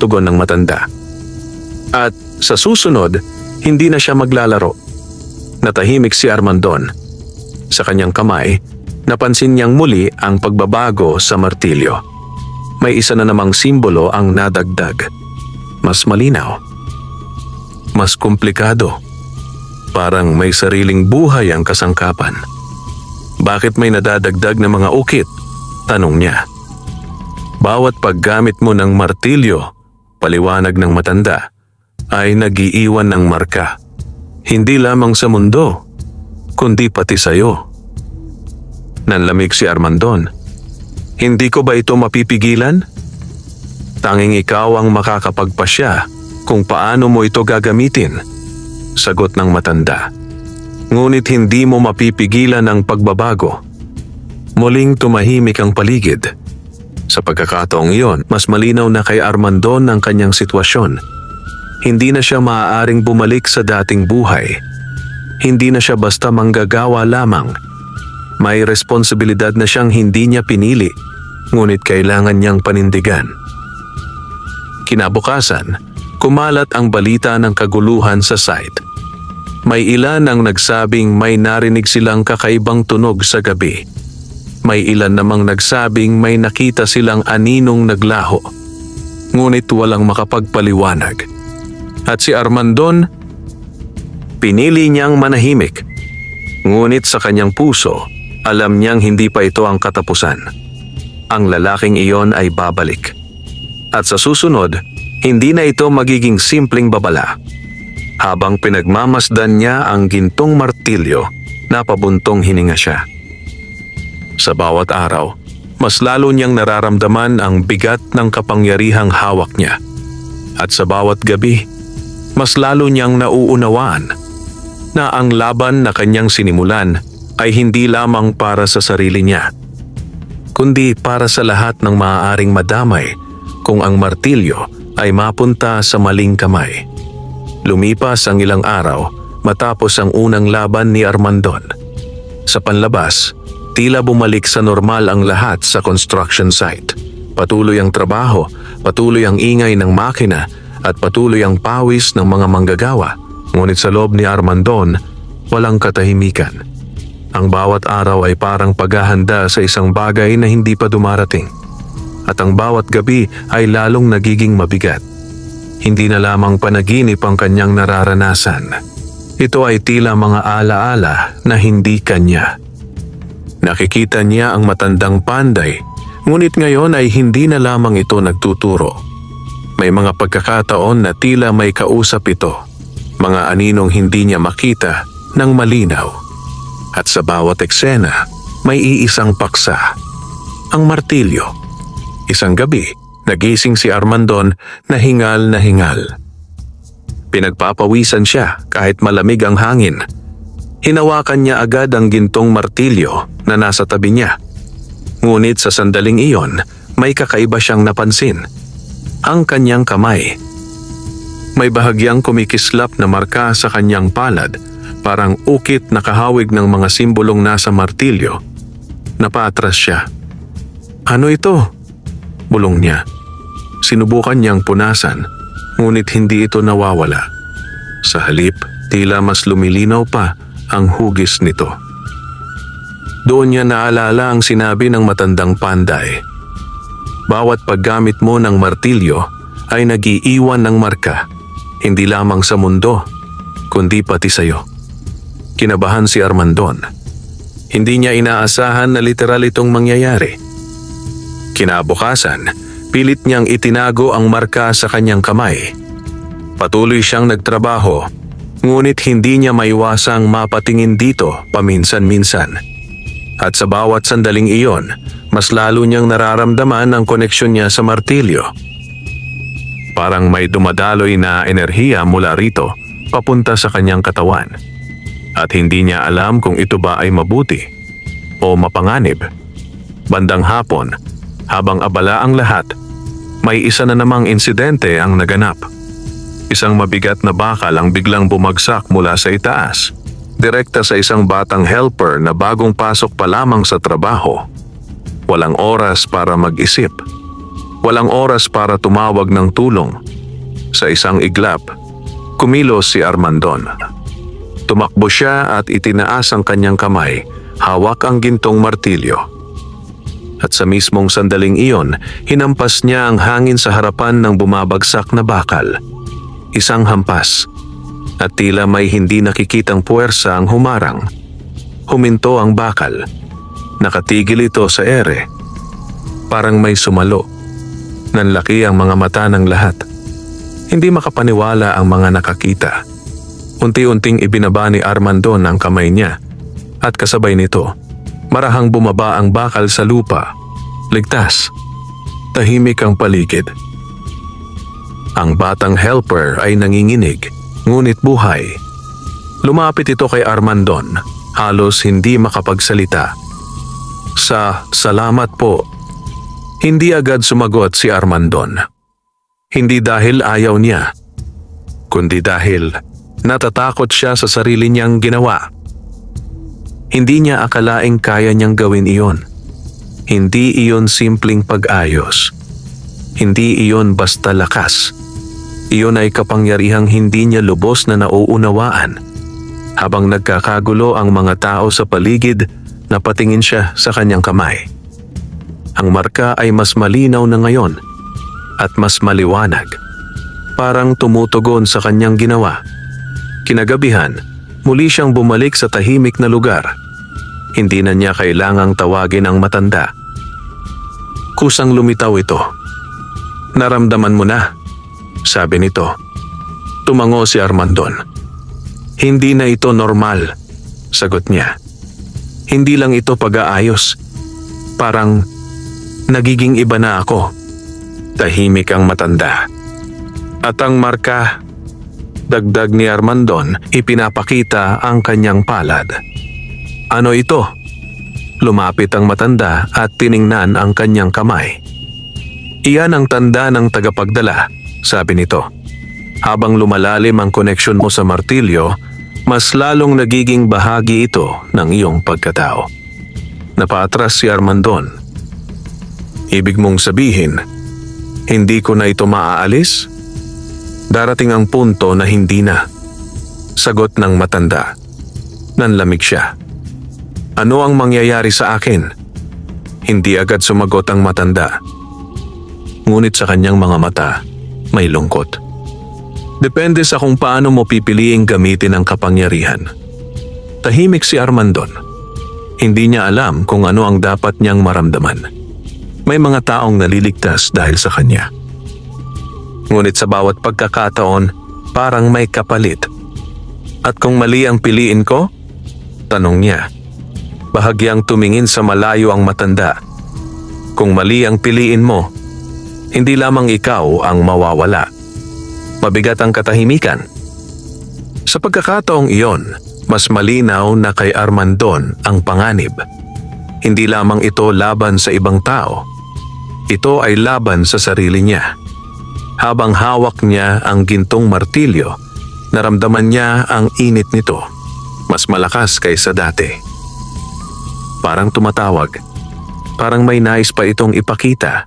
tugon ng matanda. At sa susunod, hindi na siya maglalaro. Natahimik si Armandon. Sa kanyang kamay, napansin niyang muli ang pagbabago sa martilyo. May isa na namang simbolo ang nadagdag. Mas malinaw. Mas komplikado. Parang may sariling buhay ang kasangkapan. Bakit may nadadagdag na mga ukit? Tanong niya. Bawat paggamit mo ng martilyo, paliwanag ng matanda, ay nag-iiwan ng marka. Hindi lamang sa mundo, kundi pati sa'yo. Nanlamig si Armandon. Hindi ko ba ito mapipigilan? Tanging ikaw ang makakapagpasya kung paano mo ito gagamitin, sagot ng matanda. Ngunit hindi mo mapipigilan ang pagbabago. Muling tumahimik ang paligid. Sa pagkakataong iyon, mas malinaw na kay Armandon ang kanyang sitwasyon. Hindi na siya maaaring bumalik sa dating buhay. Hindi na siya basta manggagawa lamang. May responsibilidad na siyang hindi niya pinili, ngunit kailangan niyang panindigan. Kinabukasan, kumalat ang balita ng kaguluhan sa site. May ilan ang nagsabing may narinig silang kakaibang tunog sa gabi. May ilan namang nagsabing may nakita silang aninong naglaho. Ngunit walang makapagpaliwanag. At si Armandon, pinili niyang manahimik. Ngunit sa kanyang puso, alam niyang hindi pa ito ang katapusan. Ang lalaking iyon ay babalik. At sa susunod, hindi na ito magiging simpleng babala. Habang pinagmamasdan niya ang gintong martilyo, napabuntong hininga siya. Sa bawat araw, mas lalo niyang nararamdaman ang bigat ng kapangyarihang hawak niya. At sa bawat gabi, mas lalo niyang nauunawaan na ang laban na kanyang sinimulan ay hindi lamang para sa sarili niya, kundi para sa lahat ng maaaring madamay kung ang martilyo ay mapunta sa maling kamay. Lumipas ang ilang araw matapos ang unang laban ni Armandon. Sa panlabas, tila bumalik sa normal ang lahat sa construction site. Patuloy ang trabaho, patuloy ang ingay ng makina at patuloy ang pawis ng mga manggagawa. Ngunit sa loob ni Armandon, walang katahimikan. Ang bawat araw ay parang paghahanda sa isang bagay na hindi pa dumarating. at ang bawat gabi ay lalong nagiging mabigat. Hindi na lamang panaginip ang kanyang nararanasan. Ito ay tila mga alaala na hindi kanya. Nakikita niya ang matandang panday, ngunit ngayon ay hindi na lamang ito nagtuturo. May mga pagkakataon na tila may kausap ito, mga aninong hindi niya makita ng malinaw. At sa bawat eksena, may iisang paksa, ang martilyo. Isang gabi, nagising si Armandon na hingal na hingal. Pinagpapawisan siya kahit malamig ang hangin. Hinawakan niya agad ang gintong martilyo na nasa tabi niya. Ngunit sa sandaling iyon, may kakaiba siyang napansin. Ang kanyang kamay. May bahagyang kumikislap na marka sa kanyang palad, parang ukit na kahawig ng mga simbolong nasa martilyo. Napaatras siya. "Ano ito?" bulong niya. Sinubukan niyang punasan, ngunit hindi ito nawawala. Sa halip, tila mas lumilinaw pa ang hugis nito. Doon niya naalala ang sinabi ng matandang panday. Bawat paggamit mo ng martilyo ay nag-iiwan ng marka, hindi lamang sa mundo, kundi pati sa iyo. Kinabahan si Armandon. Hindi niya inaasahan na literal itong mangyayari. Kinabukasan, pilit niyang itinago ang marka sa kanyang kamay. Patuloy siyang nagtrabaho, ngunit hindi niya maiwasang mapatingin dito paminsan-minsan. At sa bawat sandaling iyon, mas lalo niyang nararamdaman ang koneksyon niya sa martilyo. Parang may dumadaloy na enerhiya mula rito papunta sa kanyang katawan. At hindi niya alam kung ito ba ay mabuti o mapanganib. Bandang hapon, habang abala ang lahat, may isa na namang insidente ang naganap. Isang mabigat na bakal ang biglang bumagsak mula sa itaas, direkta sa isang batang helper na bagong pasok pa lamang sa trabaho. Walang oras para mag-isip. Walang oras para tumawag ng tulong. Sa isang iglap, kumilos si Armandon. Tumakbo siya at itinaas ang kanyang kamay, hawak ang gintong martilyo. At sa mismong sandaling iyon, hinampas niya ang hangin sa harapan ng bumabagsak na bakal. Isang hampas, at tila may hindi nakikitang puwersa ang humarang. Huminto ang bakal. Nakatigil ito sa ere. Parang may sumalo. Nanlaki ang mga mata ng lahat. Hindi makapaniwala ang mga nakakita. Unti-unting ibinaba ni Armandon ang kamay niya, at kasabay nito, marahang bumaba ang bakal sa lupa. Ligtas. Tahimik ang paligid. Ang batang helper ay nanginginig, ngunit buhay. Lumapit ito kay Armandon, halos hindi makapagsalita. Salamat po." Hindi agad sumagot si Armandon. Hindi dahil ayaw niya, kundi dahil natatakot siya sa sarili niyang ginawa. Hindi niya akalaing kaya niyang gawin iyon. Hindi iyon simpleng pag-ayos. Hindi iyon basta lakas. Iyon ay kapangyarihang hindi niya lubos na nauunawaan. Habang nagkakagulo ang mga tao sa paligid, napatingin siya sa kanyang kamay. Ang marka ay mas malinaw na ngayon at mas maliwanag. Parang tumutugon sa kanyang ginawa. Kinagabihan, muli siyang bumalik sa tahimik na lugar. Hindi na niya kailangang tawagin ang matanda. Kusang lumitaw ito. "Naramdaman mo na," sabi nito. Tumango si Armandon. "Hindi na ito normal," sagot niya. "Hindi lang ito pag-aayos. Parang nagiging iba na ako." Tahimik ang matanda. At ang marka, dagdag ni Armandon, ipinapakita ang kanyang palad. "Ano ito?" Lumapit ang matanda at tiningnan ang kanyang kamay. "Iyan ang tanda ng tagapagdala," sabi nito. "Habang lumalalim ang koneksyon mo sa martilyo, mas lalong nagiging bahagi ito ng iyong pagkatao." Napaatras si Armandon. "Ibig mong sabihin, hindi ko na ito maaalis?" "Darating ang punto na hindi na," sagot ng matanda. Nanlamig siya. "Ano ang mangyayari sa akin?" Hindi agad sumagot ang matanda. ngunit sa kanyang mga mata, may lungkot. Depende sa kung paano mo pipiliing gamitin ang kapangyarihan. Tahimik si Armandon. Hindi niya alam kung ano ang dapat niyang maramdaman. May mga taong naliligtas dahil sa kanya. Ngunit sa bawat pagkakataon, parang may kapalit. At kung mali ang piliin ko? Tanong niya. Bahagyang tumingin sa malayo ang matanda. Kung mali ang piliin mo, hindi lamang ikaw ang mawawala. Mabigat ang katahimikan. Sa pagkakataong iyon, mas malinaw na kay Armandon ang panganib. Hindi lamang ito laban sa ibang tao. Ito ay laban sa sarili niya. Habang hawak niya ang gintong martilyo, naramdaman niya ang init nito. Mas malakas kaysa dati. Parang tumatawag. Parang may nais pa itong ipakita.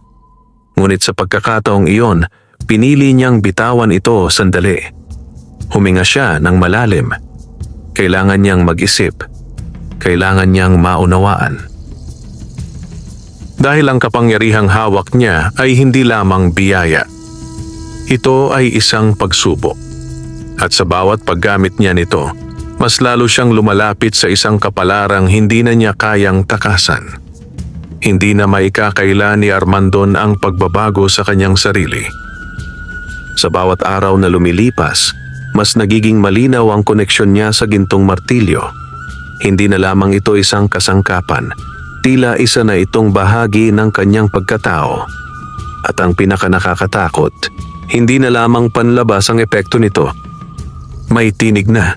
Ngunit sa pagkakataong iyon, pinili niyang bitawan ito sandali. Huminga siya ng malalim. Kailangan niyang mag-isip. Kailangan niyang maunawaan. Dahil ang kapangyarihang hawak niya ay hindi lamang biyaya. Ito ay isang pagsubok. At sa bawat paggamit niya nito, mas lalo siyang lumalapit sa isang kapalarang hindi na niya kayang takasan. Hindi na maikakaila ni Armandon ang pagbabago sa kanyang sarili. Sa bawat araw na lumilipas, mas nagiging malinaw ang koneksyon niya sa gintong martilyo. Hindi na lamang ito isang kasangkapan, tila isa na itong bahagi ng kanyang pagkatao. At ang pinakanakakatakot, hindi na lamang panlabas ang epekto nito. May tinig na.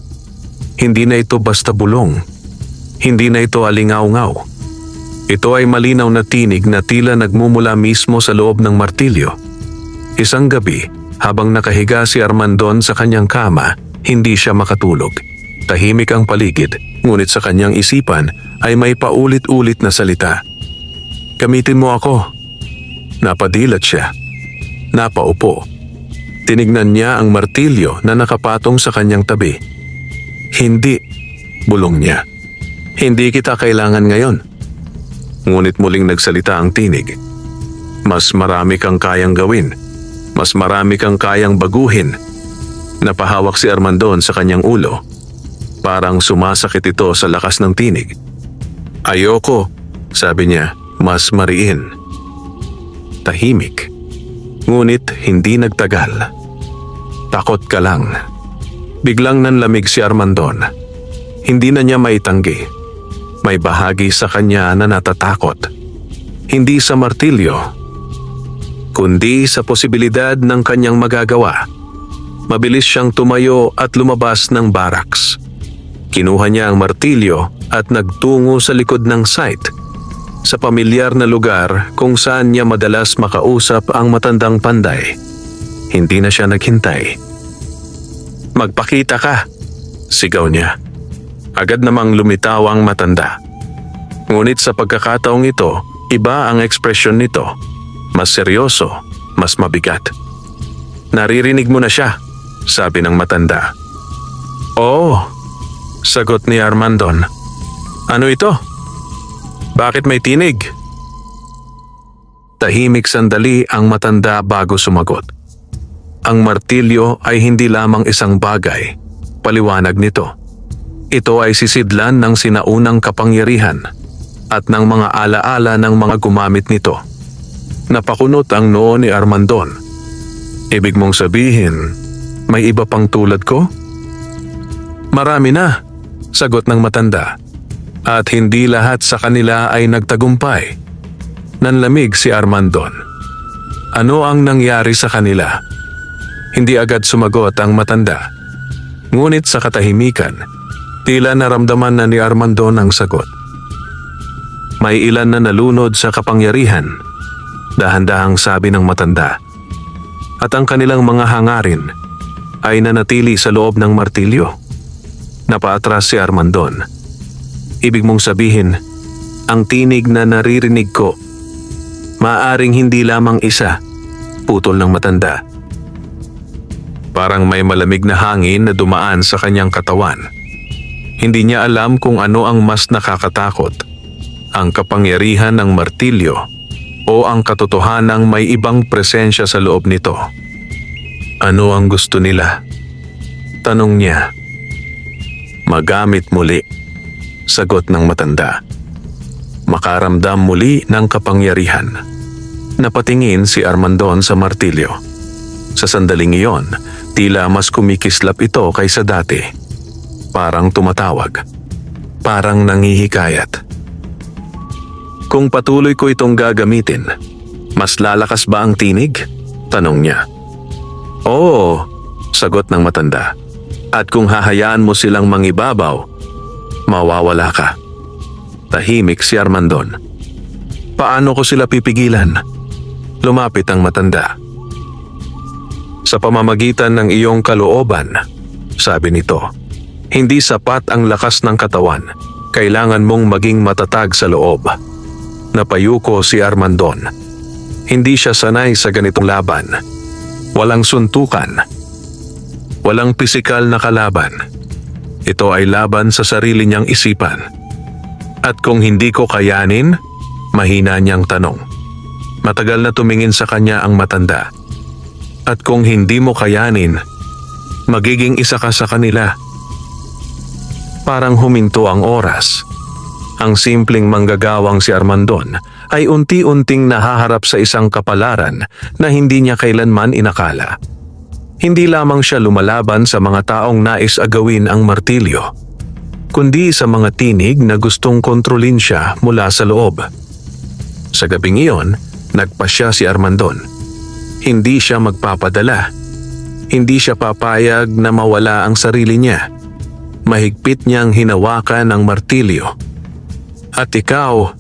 Hindi na ito basta bulong. Hindi na ito alingaw-ngaw. Ito ay malinaw na tinig na tila nagmumula mismo sa loob ng martilyo. Isang gabi, habang nakahiga si Armandon sa kanyang kama, hindi siya makatulog. Tahimik ang paligid, ngunit sa kanyang isipan ay may paulit-ulit na salita. Gamitin mo ako. Napadilat siya. Napaupo. Tinignan niya ang martilyo na nakapatong sa kanyang tabi. Hindi, bulong niya. Hindi kita kailangan ngayon. Ngunit muling nagsalita ang tinig. Mas marami kang kayang gawin. Mas marami kang kayang baguhin. Napahawak si Armandon sa kanyang ulo. Parang sumasakit ito sa lakas ng tinig. Ayoko, sabi niya, mas mariin. Tahimik. Ngunit hindi nagtagal. Takot ka lang. Biglang nanlamig si Armandon. Hindi na niya maitanggi. May bahagi sa kanya na natatakot. Hindi sa martilyo, kundi sa posibilidad ng kanyang magagawa. Mabilis siyang tumayo at lumabas ng barracks. Kinuha niya ang martilyo at nagtungo sa likod ng site, sa pamilyar na lugar kung saan niya madalas makausap ang matandang panday. Hindi na siya naghintay. Magpakita ka, sigaw niya. Agad namang lumitaw ang matanda. Ngunit sa pagkakataong ito, iba ang ekspresyon nito. Mas seryoso, mas mabigat. Naririnig mo na siya, sabi ng matanda. Oo, sagot ni Armandon. Ano ito? Bakit may tinig? Tahimik sandali ang matanda bago sumagot. Ang martilyo ay hindi lamang isang bagay, paliwanag nito. Ito ay sisidlan ng sinaunang kapangyarihan at ng mga alaala ng mga gumamit nito. Napakunot ang noo ni Armandon. Ibig mong sabihin, may iba pang tulad ko? Marami na, sagot ng matanda. At hindi lahat sa kanila ay nagtagumpay. Nanlamig si Armandon. Ano ang nangyari sa kanila? Hindi agad sumagot ang matanda. Ngunit sa katahimikan, tila naramdaman na ni Armandon ang sagot. May ilan na nalunod sa kapangyarihan, dahan-dahang sabi ng matanda. At ang kanilang mga hangarin ay nanatili sa loob ng martilyo. Napaatras si Armandon. Ibig mong sabihin, ang tinig na naririnig ko, maaring hindi lamang isa, putol ng matanda. Parang may malamig na hangin na dumaan sa kanyang katawan. Hindi niya alam kung ano ang mas nakakatakot, ang kapangyarihan ng martilyo o ang katotohanang may ibang presensya sa loob nito? Ano ang gusto nila? Tanong niya. Magamit muli, sagot ng matanda. Makaramdam muli ng kapangyarihan. Napatingin si Armandon sa martilyo. Sa sandaling iyon, tila mas kumikislap ito kaysa dati. Parang tumatawag. Parang nanghihikayat. Kung patuloy ko itong gagamitin, mas lalakas ba ang tinig? Tanong niya. Oo, sagot ng matanda. At kung hahayaan mo silang mangibabaw, mawawala ka. Tahimik si Armandon. Paano ko sila pipigilan? Lumapit ang matanda. Sa pamamagitan ng iyong kalooban, sabi nito. Hindi sapat ang lakas ng katawan. Kailangan mong maging matatag sa loob. Napayuko si Armandon. Hindi siya sanay sa ganitong laban. Walang suntukan. Walang pisikal na kalaban. Ito ay laban sa sarili niyang isipan. At kung hindi ko kayanin, mahina niyang tanong. Matagal na tumingin sa kanya ang matanda. At kung hindi mo kayanin, magiging isa ka sa kanila. Parang huminto ang oras. Ang simpleng manggagawang si Armandon ay unti-unting nahaharap sa isang kapalaran na hindi niya kailanman inakala. Hindi lamang siya lumalaban sa mga taong nais agawin ang martilyo, kundi sa mga tinig na gustong kontrolin siya mula sa loob. Sa gabing iyon, nagpasya si Armandon. Hindi siya magpapadala. Hindi siya papayag na mawala ang sarili niya. Mahigpit niyang hinawakan ang martilyo. At ikaw,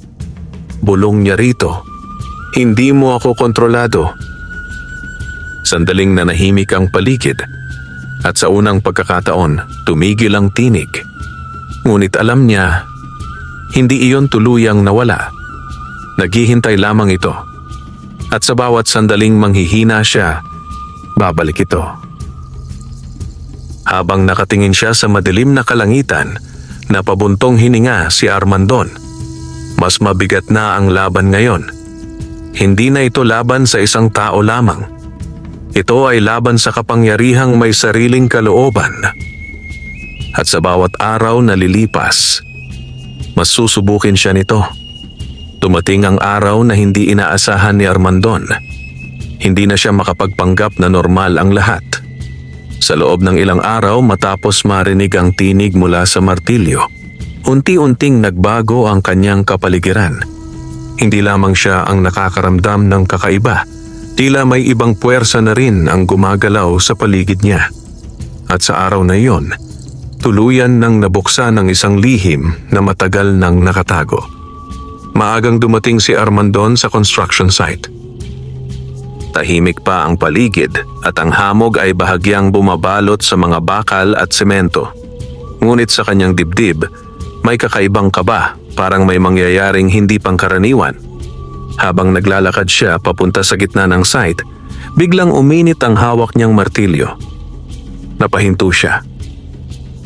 bulong niya rito, hindi mo ako kontrolado. Sandaling nanahimik ang paligid at sa unang pagkakataon, tumigil ang tinig. Ngunit alam niya, hindi iyon tuluyang nawala. Naghihintay lamang ito. At sa bawat sandaling manghihina siya, babalik ito. Habang nakatingin siya sa madilim na kalangitan, napabuntong hininga si Armandon. Mas mabigat na ang laban ngayon. Hindi na ito laban sa isang tao lamang. Ito ay laban sa kapangyarihang may sariling kalooban. At sa bawat araw na lilipas, mas susubukin siya nito. Tumating ang araw na hindi inaasahan ni Armandon. Hindi na siya makapagpanggap na normal ang lahat. Sa loob ng ilang araw matapos marinig ang tinig mula sa martilyo, unti-unting nagbago ang kanyang kapaligiran. Hindi lamang siya ang nakakaramdam ng kakaiba, tila may ibang puwersa na rin ang gumagalaw sa paligid niya. At sa araw na iyon, tuluyan nang nabuksan ng isang lihim na matagal nang nakatago. Maagang dumating si Armandon sa construction site. Tahimik pa ang paligid at ang hamog ay bahagyang bumabalot sa mga bakal at semento. Ngunit sa kanyang dibdib, may kakaibang kaba, parang may mangyayaring hindi pangkaraniwan. Habang naglalakad siya papunta sa gitna ng site, biglang uminit ang hawak niyang martilyo. Napahinto siya.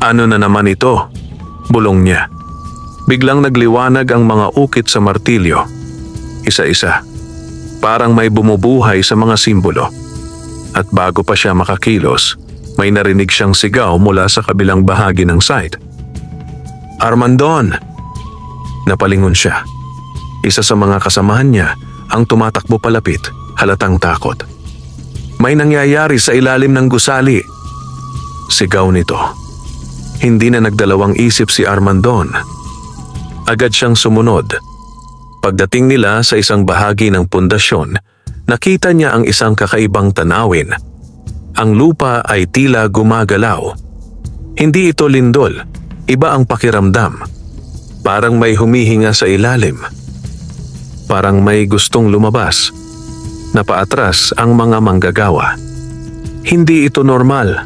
Ano na naman ito? Bulong niya. Biglang nagliwanag ang mga ukit sa martilyo. Isa-isa. Parang may bumubuhay sa mga simbolo. At bago pa siya makakilos, may narinig siyang sigaw mula sa kabilang bahagi ng site. Armandon! Napalingon siya. Isa sa mga kasamahan niya ang tumatakbo palapit, halatang takot. May nangyayari sa ilalim ng gusali. Sigaw nito. Hindi na nagdalawang isip si Armandon. Agad siyang sumunod. Pagdating nila sa isang bahagi ng pundasyon, nakita niya ang isang kakaibang tanawin. Ang lupa ay tila gumagalaw. Hindi ito lindol, iba ang pakiramdam. Parang may humihinga sa ilalim. Parang may gustong lumabas. Napaatras ang mga manggagawa. Hindi ito normal,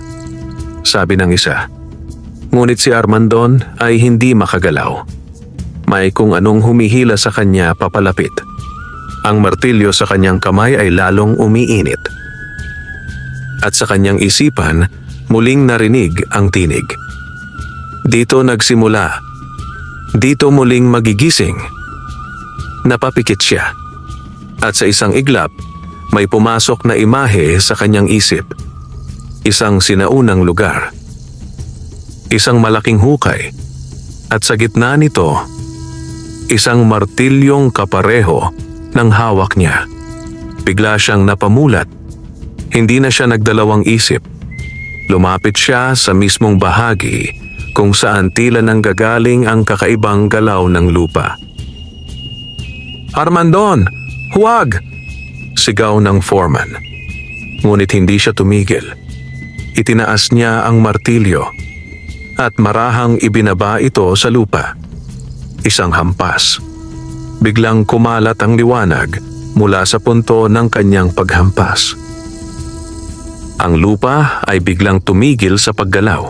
sabi ng isa. Ngunit si Armandon ay hindi makagalaw. May kung anong humihila sa kanya papalapit. Ang martilyo sa kanyang kamay ay lalong umiinit. At sa kanyang isipan, muling narinig ang tinig. Dito nagsimula. Dito muling magigising. Napapikit siya. At sa isang iglap, may pumasok na imahe sa kanyang isip. Isang sinaunang lugar. Isang malaking hukay. At sa gitna nito, isang martilyong kapareho ng hawak niya. Bigla siyang napamulat. Hindi na siya nagdalawang isip. Lumapit siya sa mismong bahagi kung saan tila nanggagaling ang kakaibang galaw ng lupa. "Armandon! Huwag!" sigaw ng foreman. Ngunit hindi siya tumigil. Itinaas niya ang martilyo at marahang ibinaba ito sa lupa. Isang hampas. Biglang kumalat ang liwanag mula sa punto ng kanyang paghampas. Ang lupa ay biglang tumigil sa paggalaw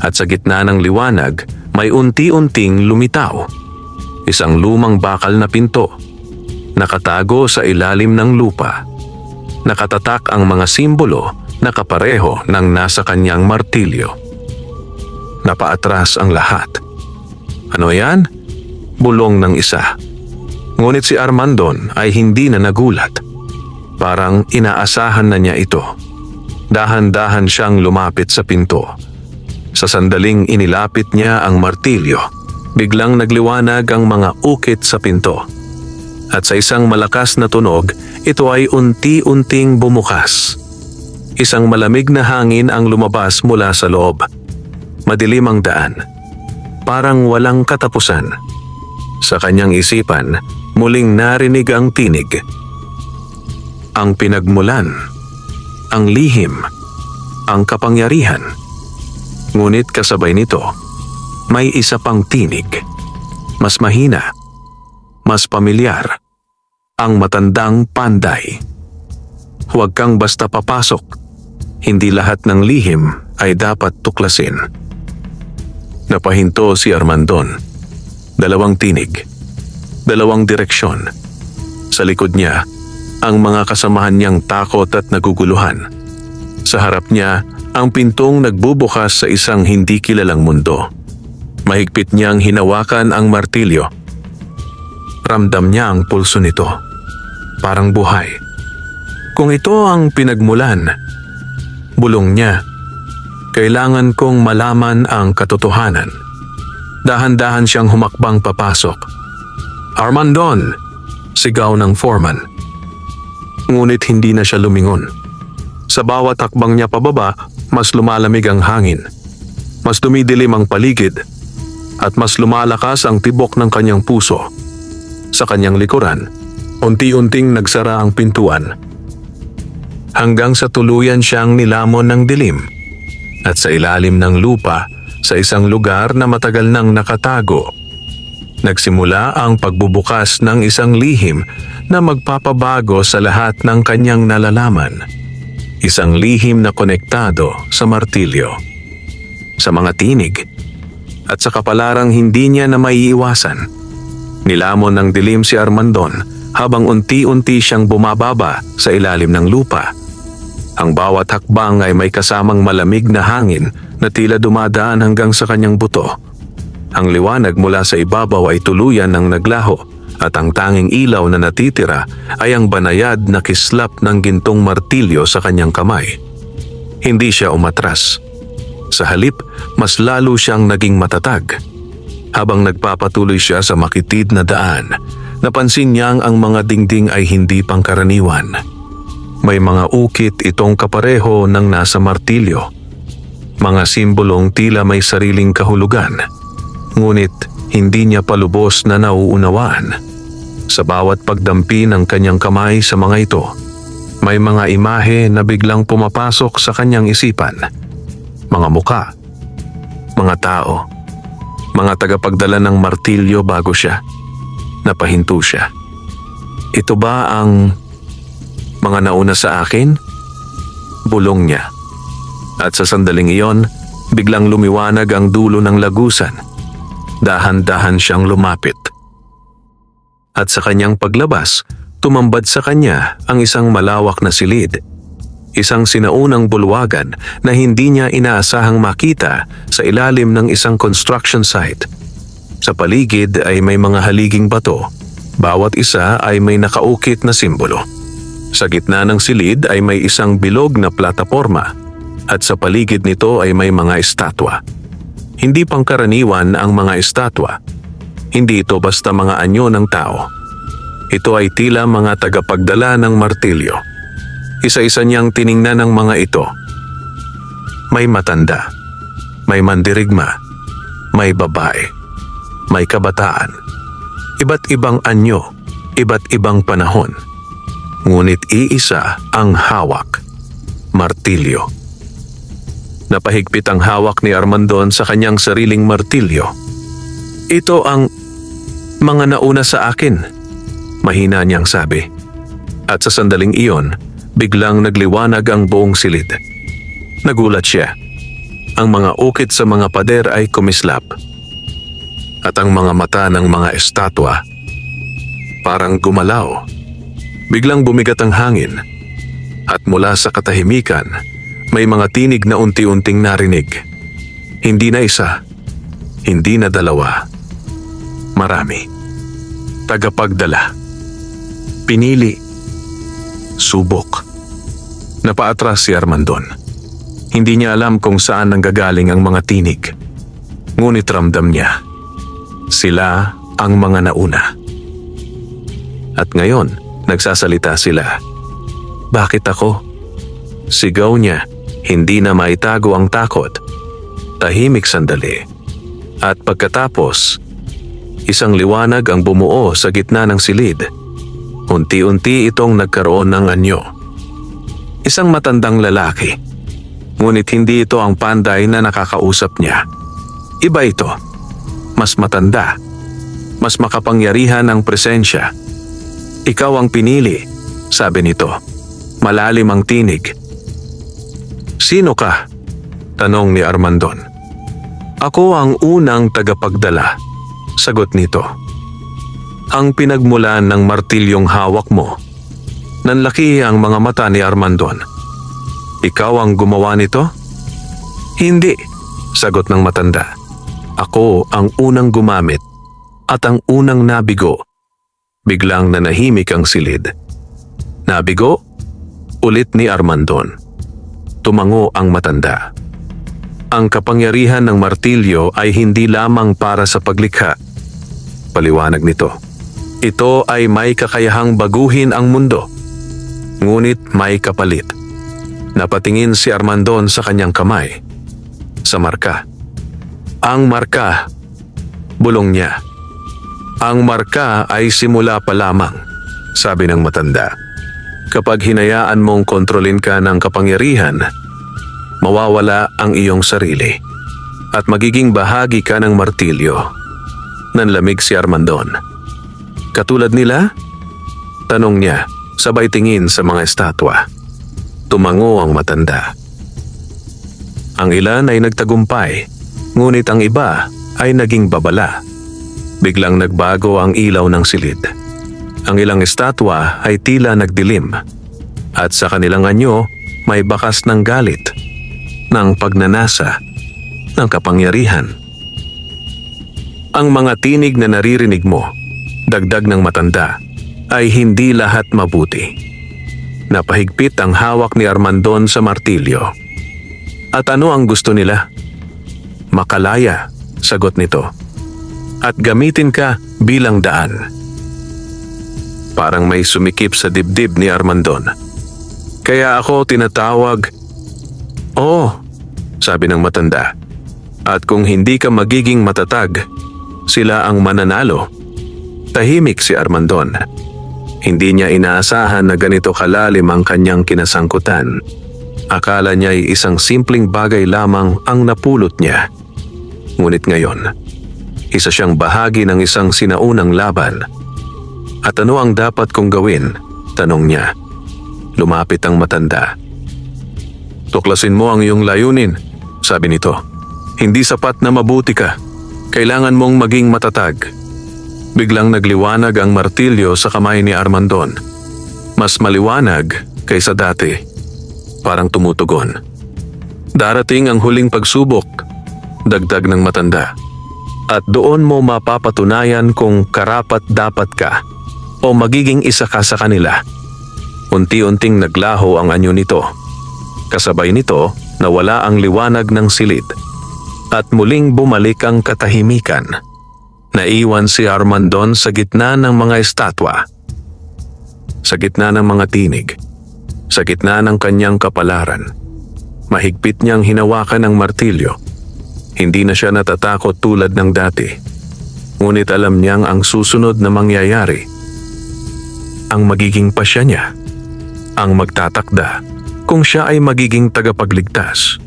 at sa gitna ng liwanag may unti-unting lumitaw. Isang lumang bakal na pinto. Nakatago sa ilalim ng lupa. Nakatatak ang mga simbolo na kapareho ng nasa kanyang martilyo. Napaatras ang lahat. Ano yan? Bulong ng isa. Ngunit si Armandon ay hindi na nagulat. Parang inaasahan na niya ito. Dahan-dahan siyang lumapit sa pinto. Sa sandaling inilapit niya ang martilyo, biglang nagliwanag ang mga ukit sa pinto. At sa isang malakas na tunog, ito ay unti-unting bumukas. Isang malamig na hangin ang lumabas mula sa loob. Madilim ang daan. Parang walang katapusan. Sa kanyang isipan, muling narinig ang tinig. Ang pinagmulan, ang lihim, ang kapangyarihan. Ngunit kasabay nito, may isa pang tinig. Mas mahina, mas pamilyar. Ang matandang panday. Huwag kang basta papasok. Hindi lahat ng lihim ay dapat tuklasin. Napahinto si Armandon. Dalawang tinig. Dalawang direksyon. Sa likod niya, ang mga kasamahan niyang takot at naguguluhan. Sa harap niya, ang pintong nagbubukas sa isang hindi kilalang mundo. Mahigpit niyang hinawakan ang martilyo. Ramdam niya ang pulso nito. Parang buhay. Kung ito ang pinagmulan, bulong niya, kailangan kong malaman ang katotohanan. Dahan-dahan siyang humakbang papasok. "Armandon!" sigaw ng foreman. Ngunit hindi na siya lumingon. Sa bawat hakbang niya pababa, mas lumalamig ang hangin. Mas dumidilim ang paligid. At mas lumalakas ang tibok ng kanyang puso. Sa kanyang likuran, unti-unting nagsara ang pintuan. Hanggang sa tuluyan siyang nilamon ng dilim. At sa ilalim ng lupa, sa isang lugar na matagal nang nakatago, nagsimula ang pagbubukas ng isang lihim na magpapabago sa lahat ng kanyang nalalaman. Isang lihim na konektado sa martilyo, sa mga tinig, at sa kapalarang hindi niya na maiiwasan. Nilamon ng dilim si Armandon habang unti-unti siyang bumababa sa ilalim ng lupa. Ang bawat hakbang ay may kasamang malamig na hangin na tila dumadaan hanggang sa kanyang buto. Ang liwanag mula sa ibabaw ay tuluyan ng naglaho at ang tanging ilaw na natitira ay ang banayad na kislap ng gintong martilyo sa kanyang kamay. Hindi siya umatras. Sa halip, mas lalo siyang naging matatag. Habang nagpapatuloy siya sa makitid na daan, napansin niyang ang mga dingding ay hindi pangkaraniwan. May mga ukit itong kapareho ng nasa martilyo. Mga simbolong tila may sariling kahulugan. Ngunit hindi niya palubos na nauunawaan. Sa bawat pagdampi ng kanyang kamay sa mga ito, may mga imahe na biglang pumapasok sa kanyang isipan. Mga muka, mga tao, mga tagapagdala ng martilyo bago siya. Napahinto siya. Ito ba ang mga nauna sa akin? Bulong niya. At sa sandaling iyon, biglang lumiwanag ang dulo ng lagusan. Dahan-dahan siyang lumapit. At sa kanyang paglabas, tumambad sa kanya ang isang malawak na silid. Isang sinaunang bulwagan na hindi niya inaasahang makita sa ilalim ng isang construction site. Sa paligid ay may mga haliging bato, Bawat isa ay may nakaukit na simbolo. Sa gitna ng silid ay may isang bilog na plataporma at sa paligid nito ay may mga estatwa. Hindi pangkaraniwan ang mga estatwa. Hindi ito basta mga anyo ng tao. Ito ay tila mga tagapagdala ng martilyo. Isa-isa niyang tiningnan ng mga ito. May matanda, may mandirigma, may babae, may kabataan. Iba't ibang anyo, iba't ibang panahon. Ngunit iisa ang hawak, martilyo. Napahigpit ang hawak ni Armandon sa kanyang sariling martilyo. Ito ang mga nauna sa akin, mahina niyang sabi. At sa sandaling iyon, biglang nagliwanag ang buong silid. Nagulat siya. Ang mga ukit sa mga pader ay kumislap. At ang mga mata ng mga estatwa parang gumalaw. Biglang bumigat ang hangin. At mula sa katahimikan, may mga tinig na unti-unting narinig. Hindi na isa, hindi na dalawa. Marami. Tagapagdala. Pinili. Subok. Napaatras si Armandon. Hindi niya alam kung saan nanggagaling ang mga tinig. Ngunit ramdam niya. Sila ang mga nauna. At ngayon, nagsasalita sila. Bakit ako? Sigaw niya, hindi na maitago ang takot. Tahimik sandali. At pagkatapos, isang liwanag ang bumuo sa gitna ng silid. Unti-unti itong nagkaroon ng anyo. Isang matandang lalaki. Ngunit hindi ito ang panday na nakakausap niya. Iba ito. Mas matanda. Mas makapangyarihan ang presensya. Ikaw ang pinili, sabi nito. Malalim ang tinig. Sino ka? Tanong ni Armandon. Ako ang unang tagapagdala, sagot nito. Ang pinagmulan ng martilyong hawak mo. Nanlaki ang mga mata ni Armandon. Ikaw ang gumawa nito? Hindi, sagot ng matanda. Ako ang unang gumamit at ang unang nabigo. Biglang nanahimik ang silid. Nabigo? Ulit ni Armandon. Tumango ang matanda. Ang kapangyarihan ng martilyo ay hindi lamang para sa paglikha. Paliwanag nito. Ito ay may kakayahang baguhin ang mundo. Ngunit may kapalit. Napatingin si Armandon sa kanyang kamay. Sa marka. Ang marka, bulong niya. Ang marka ay simula pa lamang, sabi ng matanda. Kapag hinayaan mong kontrolin ka ng kapangyarihan, mawawala ang iyong sarili at magiging bahagi ka ng martilyo. Nanlamig si Armandon. Katulad nila? Tanong niya, sabay tingin sa mga estatwa. Tumango ang matanda. Ang ilan ay nagtagumpay, ngunit ang iba ay naging babala. Biglang nagbago ang ilaw ng silid. Ang ilang estatwa ay tila nagdilim, at sa kanilang anyo may bakas ng galit, ng pagnanasa, ng kapangyarihan. Ang mga tinig na naririnig mo, dagdag ng matanda, ay hindi lahat mabuti. Napahigpit ang hawak ni Armandon sa martilyo. At ano ang gusto nila? Makalaya, sagot nito. At gamitin ka bilang daan. Parang may sumikip sa dibdib ni Armandon. Kaya ako tinatawag. Oo, sabi ng matanda. At kung hindi ka magiging matatag, sila ang mananalo. Tahimik si Armandon. Hindi niya inaasahan na ganito kalalim ang kanyang kinasangkutan. Akala niya ay isang simpleng bagay lamang ang napulot niya. Ngunit ngayon, isa siyang bahagi ng isang sinaunang laban. At ano ang dapat kong gawin? Tanong niya. Lumapit ang matanda. Tuklasin mo ang iyong layunin, sabi nito. Hindi sapat na mabuti ka. Kailangan mong maging matatag. Biglang nagliwanag ang martilyo sa kamay ni Armandon. Mas maliwanag kaysa dati. Parang tumutugon. Darating ang huling pagsubok, dagdag ng matanda. At doon mo mapapatunayan kung karapat-dapat ka o magiging isa ka sa kanila. Unti-unting naglaho ang anyo nito. Kasabay nito, nawala ang liwanag ng silid. At muling bumalik ang katahimikan. Naiwan si Armandon sa gitna ng mga estatwa. Sa gitna ng mga tinig. Sa gitna ng kanyang kapalaran. Mahigpit niyang hinawakan ang martilyo. Hindi na siya natatakot tulad ng dati. Ngunit alam niyang ang susunod na mangyayari. Ang magiging pasya niya. Ang magtatakda kung siya ay magiging tagapagligtas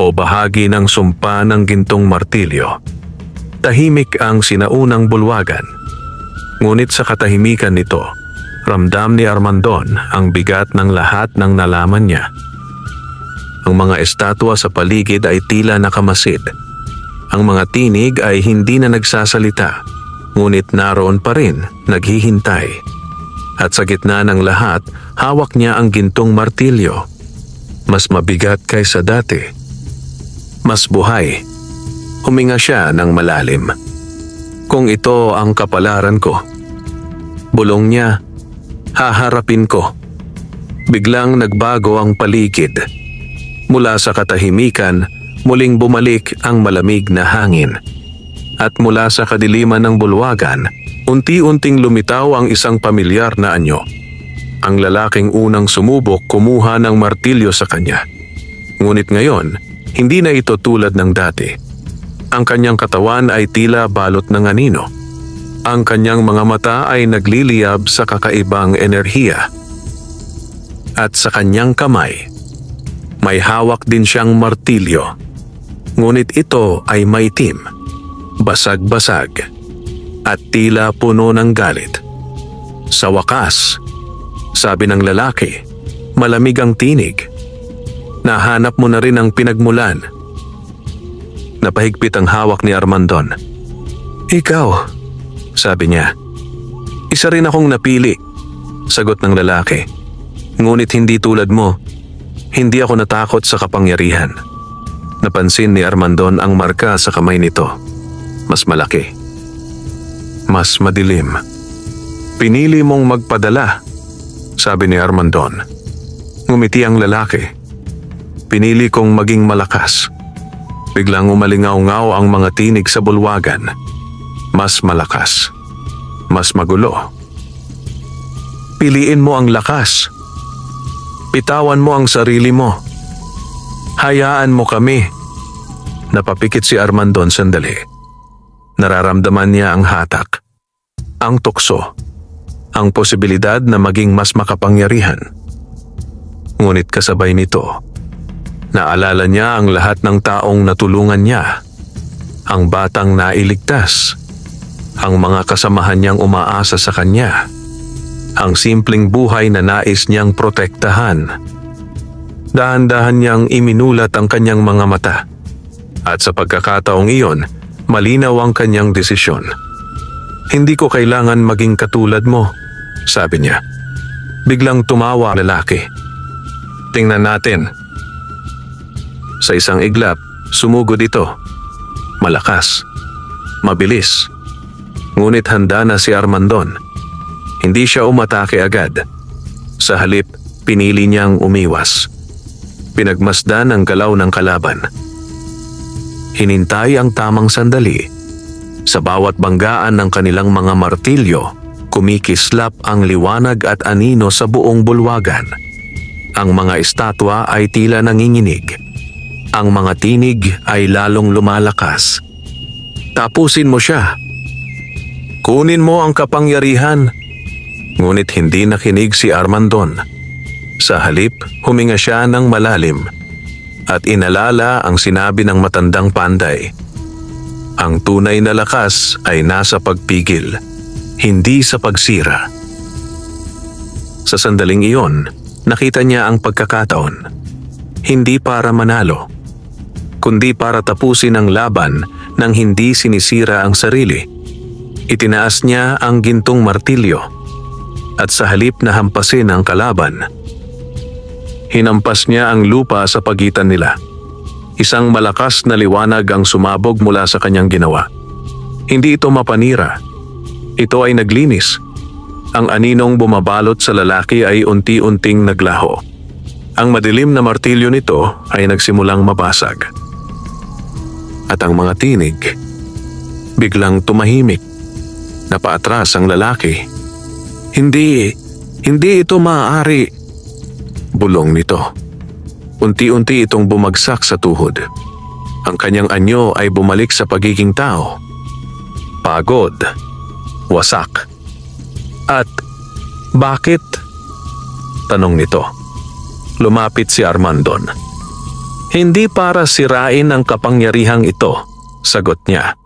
o bahagi ng sumpa ng gintong martilyo. Tahimik ang sinaunang bulwagan. Ngunit sa katahimikan nito, ramdam ni Armandon ang bigat ng lahat ng nalaman niya. Ang mga estatwa sa paligid ay tila nakamasid. Ang mga tinig ay hindi na nagsasalita, ngunit naroon pa rin, naghihintay. At sa gitna ng lahat, hawak niya ang gintong martilyo. Mas mabigat kaysa dati. Mas buhay. Huminga siya ng malalim. Kung ito ang kapalaran ko, bulong niya, haharapin ko. Biglang nagbago ang paligid. Mula sa katahimikan, muling bumalik ang malamig na hangin. At mula sa kadiliman ng bulwagan, unti-unting lumitaw ang isang pamilyar na anyo. Ang lalaking unang sumubok kumuha ng martilyo sa kanya. Ngunit ngayon, hindi na ito tulad ng dati. Ang kanyang katawan ay tila balot ng anino. Ang kanyang mga mata ay nagliliyab sa kakaibang enerhiya. At sa kanyang kamay, may hawak din siyang martilyo. Ngunit ito ay maitim, basag-basag, at tila puno ng galit. Sa wakas, sabi ng lalaki, malamig ang tinig. Nahanap mo na rin ang pinagmulan. Napahigpit ang hawak ni Armandon. Ikaw, sabi niya. Isa rin akong napili, sagot ng lalaki. Ngunit hindi tulad mo, hindi ako natakot sa kapangyarihan. Napansin ni Armandon ang marka sa kamay nito. Mas malaki. Mas madilim. Pinili mong magpadala, sabi ni Armandon. Ngumiti ang lalaki. Pinili kong maging malakas. Biglang umalingaw-ngaw ang mga tinig sa bulwagan. Mas malakas. Mas magulo. Piliin mo ang lakas. Pitawan mo ang sarili mo. Hayaan mo kami. Napapikit si Armandon sandali. Nararamdaman niya ang hatak. Ang tukso. Ang posibilidad na maging mas makapangyarihan. Ngunit kasabay nito, naalala niya ang lahat ng taong natulungan niya. Ang batang nailigtas. Ang mga kasamahan niyang umaasa sa kanya. Ang simpleng buhay na nais niyang protektahan. Dahan-dahan niyang iminulat ang kanyang mga mata. At sa pagkakataong iyon, malinaw ang kanyang desisyon. Hindi ko kailangan maging katulad mo, sabi niya. Biglang tumawa ang lalaki. Tingnan natin. Sa isang iglap, sumugod ito. Malakas. Mabilis. Ngunit handa na si Armandon. Hindi siya umatake agad. Sa halip, pinili niyang umiwas. Pinagmasdan ang galaw ng kalaban. Hinintay ang tamang sandali. Sa bawat banggaan ng kanilang mga martilyo, kumikislap ang liwanag at anino sa buong bulwagan. Ang mga estatwa ay tila nanginginig. Ang mga tinig ay lalong lumalakas. Tapusin mo siya. Kunin mo ang kapangyarihan. Ngunit hindi nakinig si Armandon. Sa halip, huminga siya ng malalim at inalala ang sinabi ng matandang panday. Ang tunay na lakas ay nasa pagpigil, hindi sa pagsira. Sa sandaling iyon, nakita niya ang pagkakataon. Hindi para manalo, kundi para tapusin ang laban nang hindi sinisira ang sarili. Itinaas niya ang gintong martilyo at sa halip na hampasin ang kalaban, hinampas niya ang lupa sa pagitan nila. Isang malakas na liwanag ang sumabog mula sa kanyang ginawa. Hindi ito mapanira. Ito ay naglinis. Ang aninong bumabalot sa lalaki ay unti-unting naglaho. Ang madilim na martilyo nito ay nagsimulang mabasag. At ang mga tinig, biglang tumahimik. Napaatras ang lalaki. Hindi ito maaari. Bulong nito. Unti-unti itong bumagsak sa tuhod. Ang kanyang anyo ay bumalik sa pagiging tao. Pagod. Wasak. At bakit? Tanong nito. Lumapit si Armandon. Hindi para sirain ang kapangyarihang ito, sagot niya,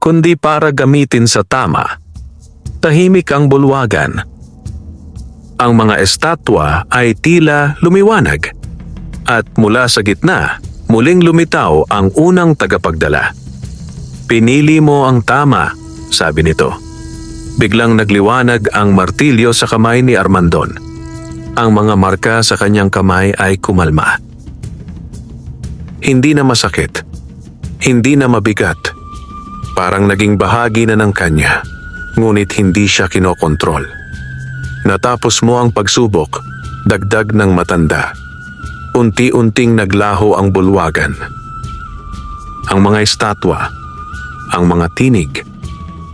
kundi para gamitin sa tama. Tahimik ang bulwagan. Ang mga estatwa ay tila lumiwanag at mula sa gitna, muling lumitaw ang unang tagapagdala. Pinili mo ang tama, sabi nito. Biglang nagliwanag ang martilyo sa kamay ni Armandon. Ang mga marka sa kanyang kamay ay kumalma. Hindi na masakit. Hindi na mabigat. Parang naging bahagi na ng kanya. Ngunit hindi siya kinokontrol. Natapos mo ang pagsubok, dagdag ng matanda. Unti-unting naglaho ang bulwagan. Ang mga estatwa, ang mga tinig,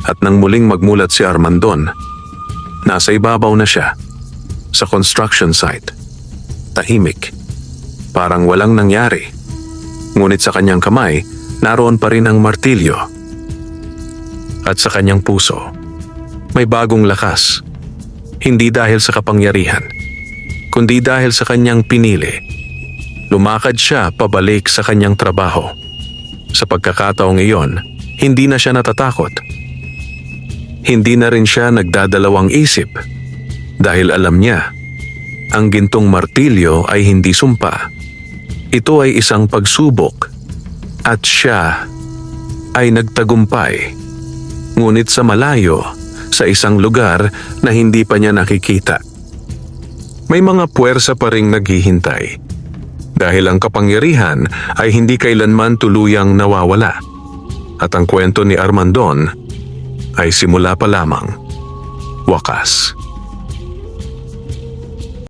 at nang muling magmulat si Armandon, nasa ibabaw na siya, sa construction site. Tahimik, parang walang nangyari. Ngunit sa kanyang kamay, naroon pa rin ang martilyo. At sa kanyang puso, may bagong lakas. Hindi dahil sa kapangyarihan, kundi dahil sa kanyang pinili. Lumakad siya pabalik sa kanyang trabaho. Sa pagkakataong iyon, hindi na siya natatakot. Hindi na rin siya nagdadalawang isip dahil alam niya, ang gintong martilyo ay hindi sumpa. Ito ay isang pagsubok at siya ay nagtagumpay. Ngunit sa malayo, sa isang lugar na hindi pa niya nakikita. May mga puwersa pa ring naghihintay dahil ang kapangyarihan ay hindi kailanman tuluyang nawawala. At ang kwento ni Armandon ay simula pa lamang. Wakas.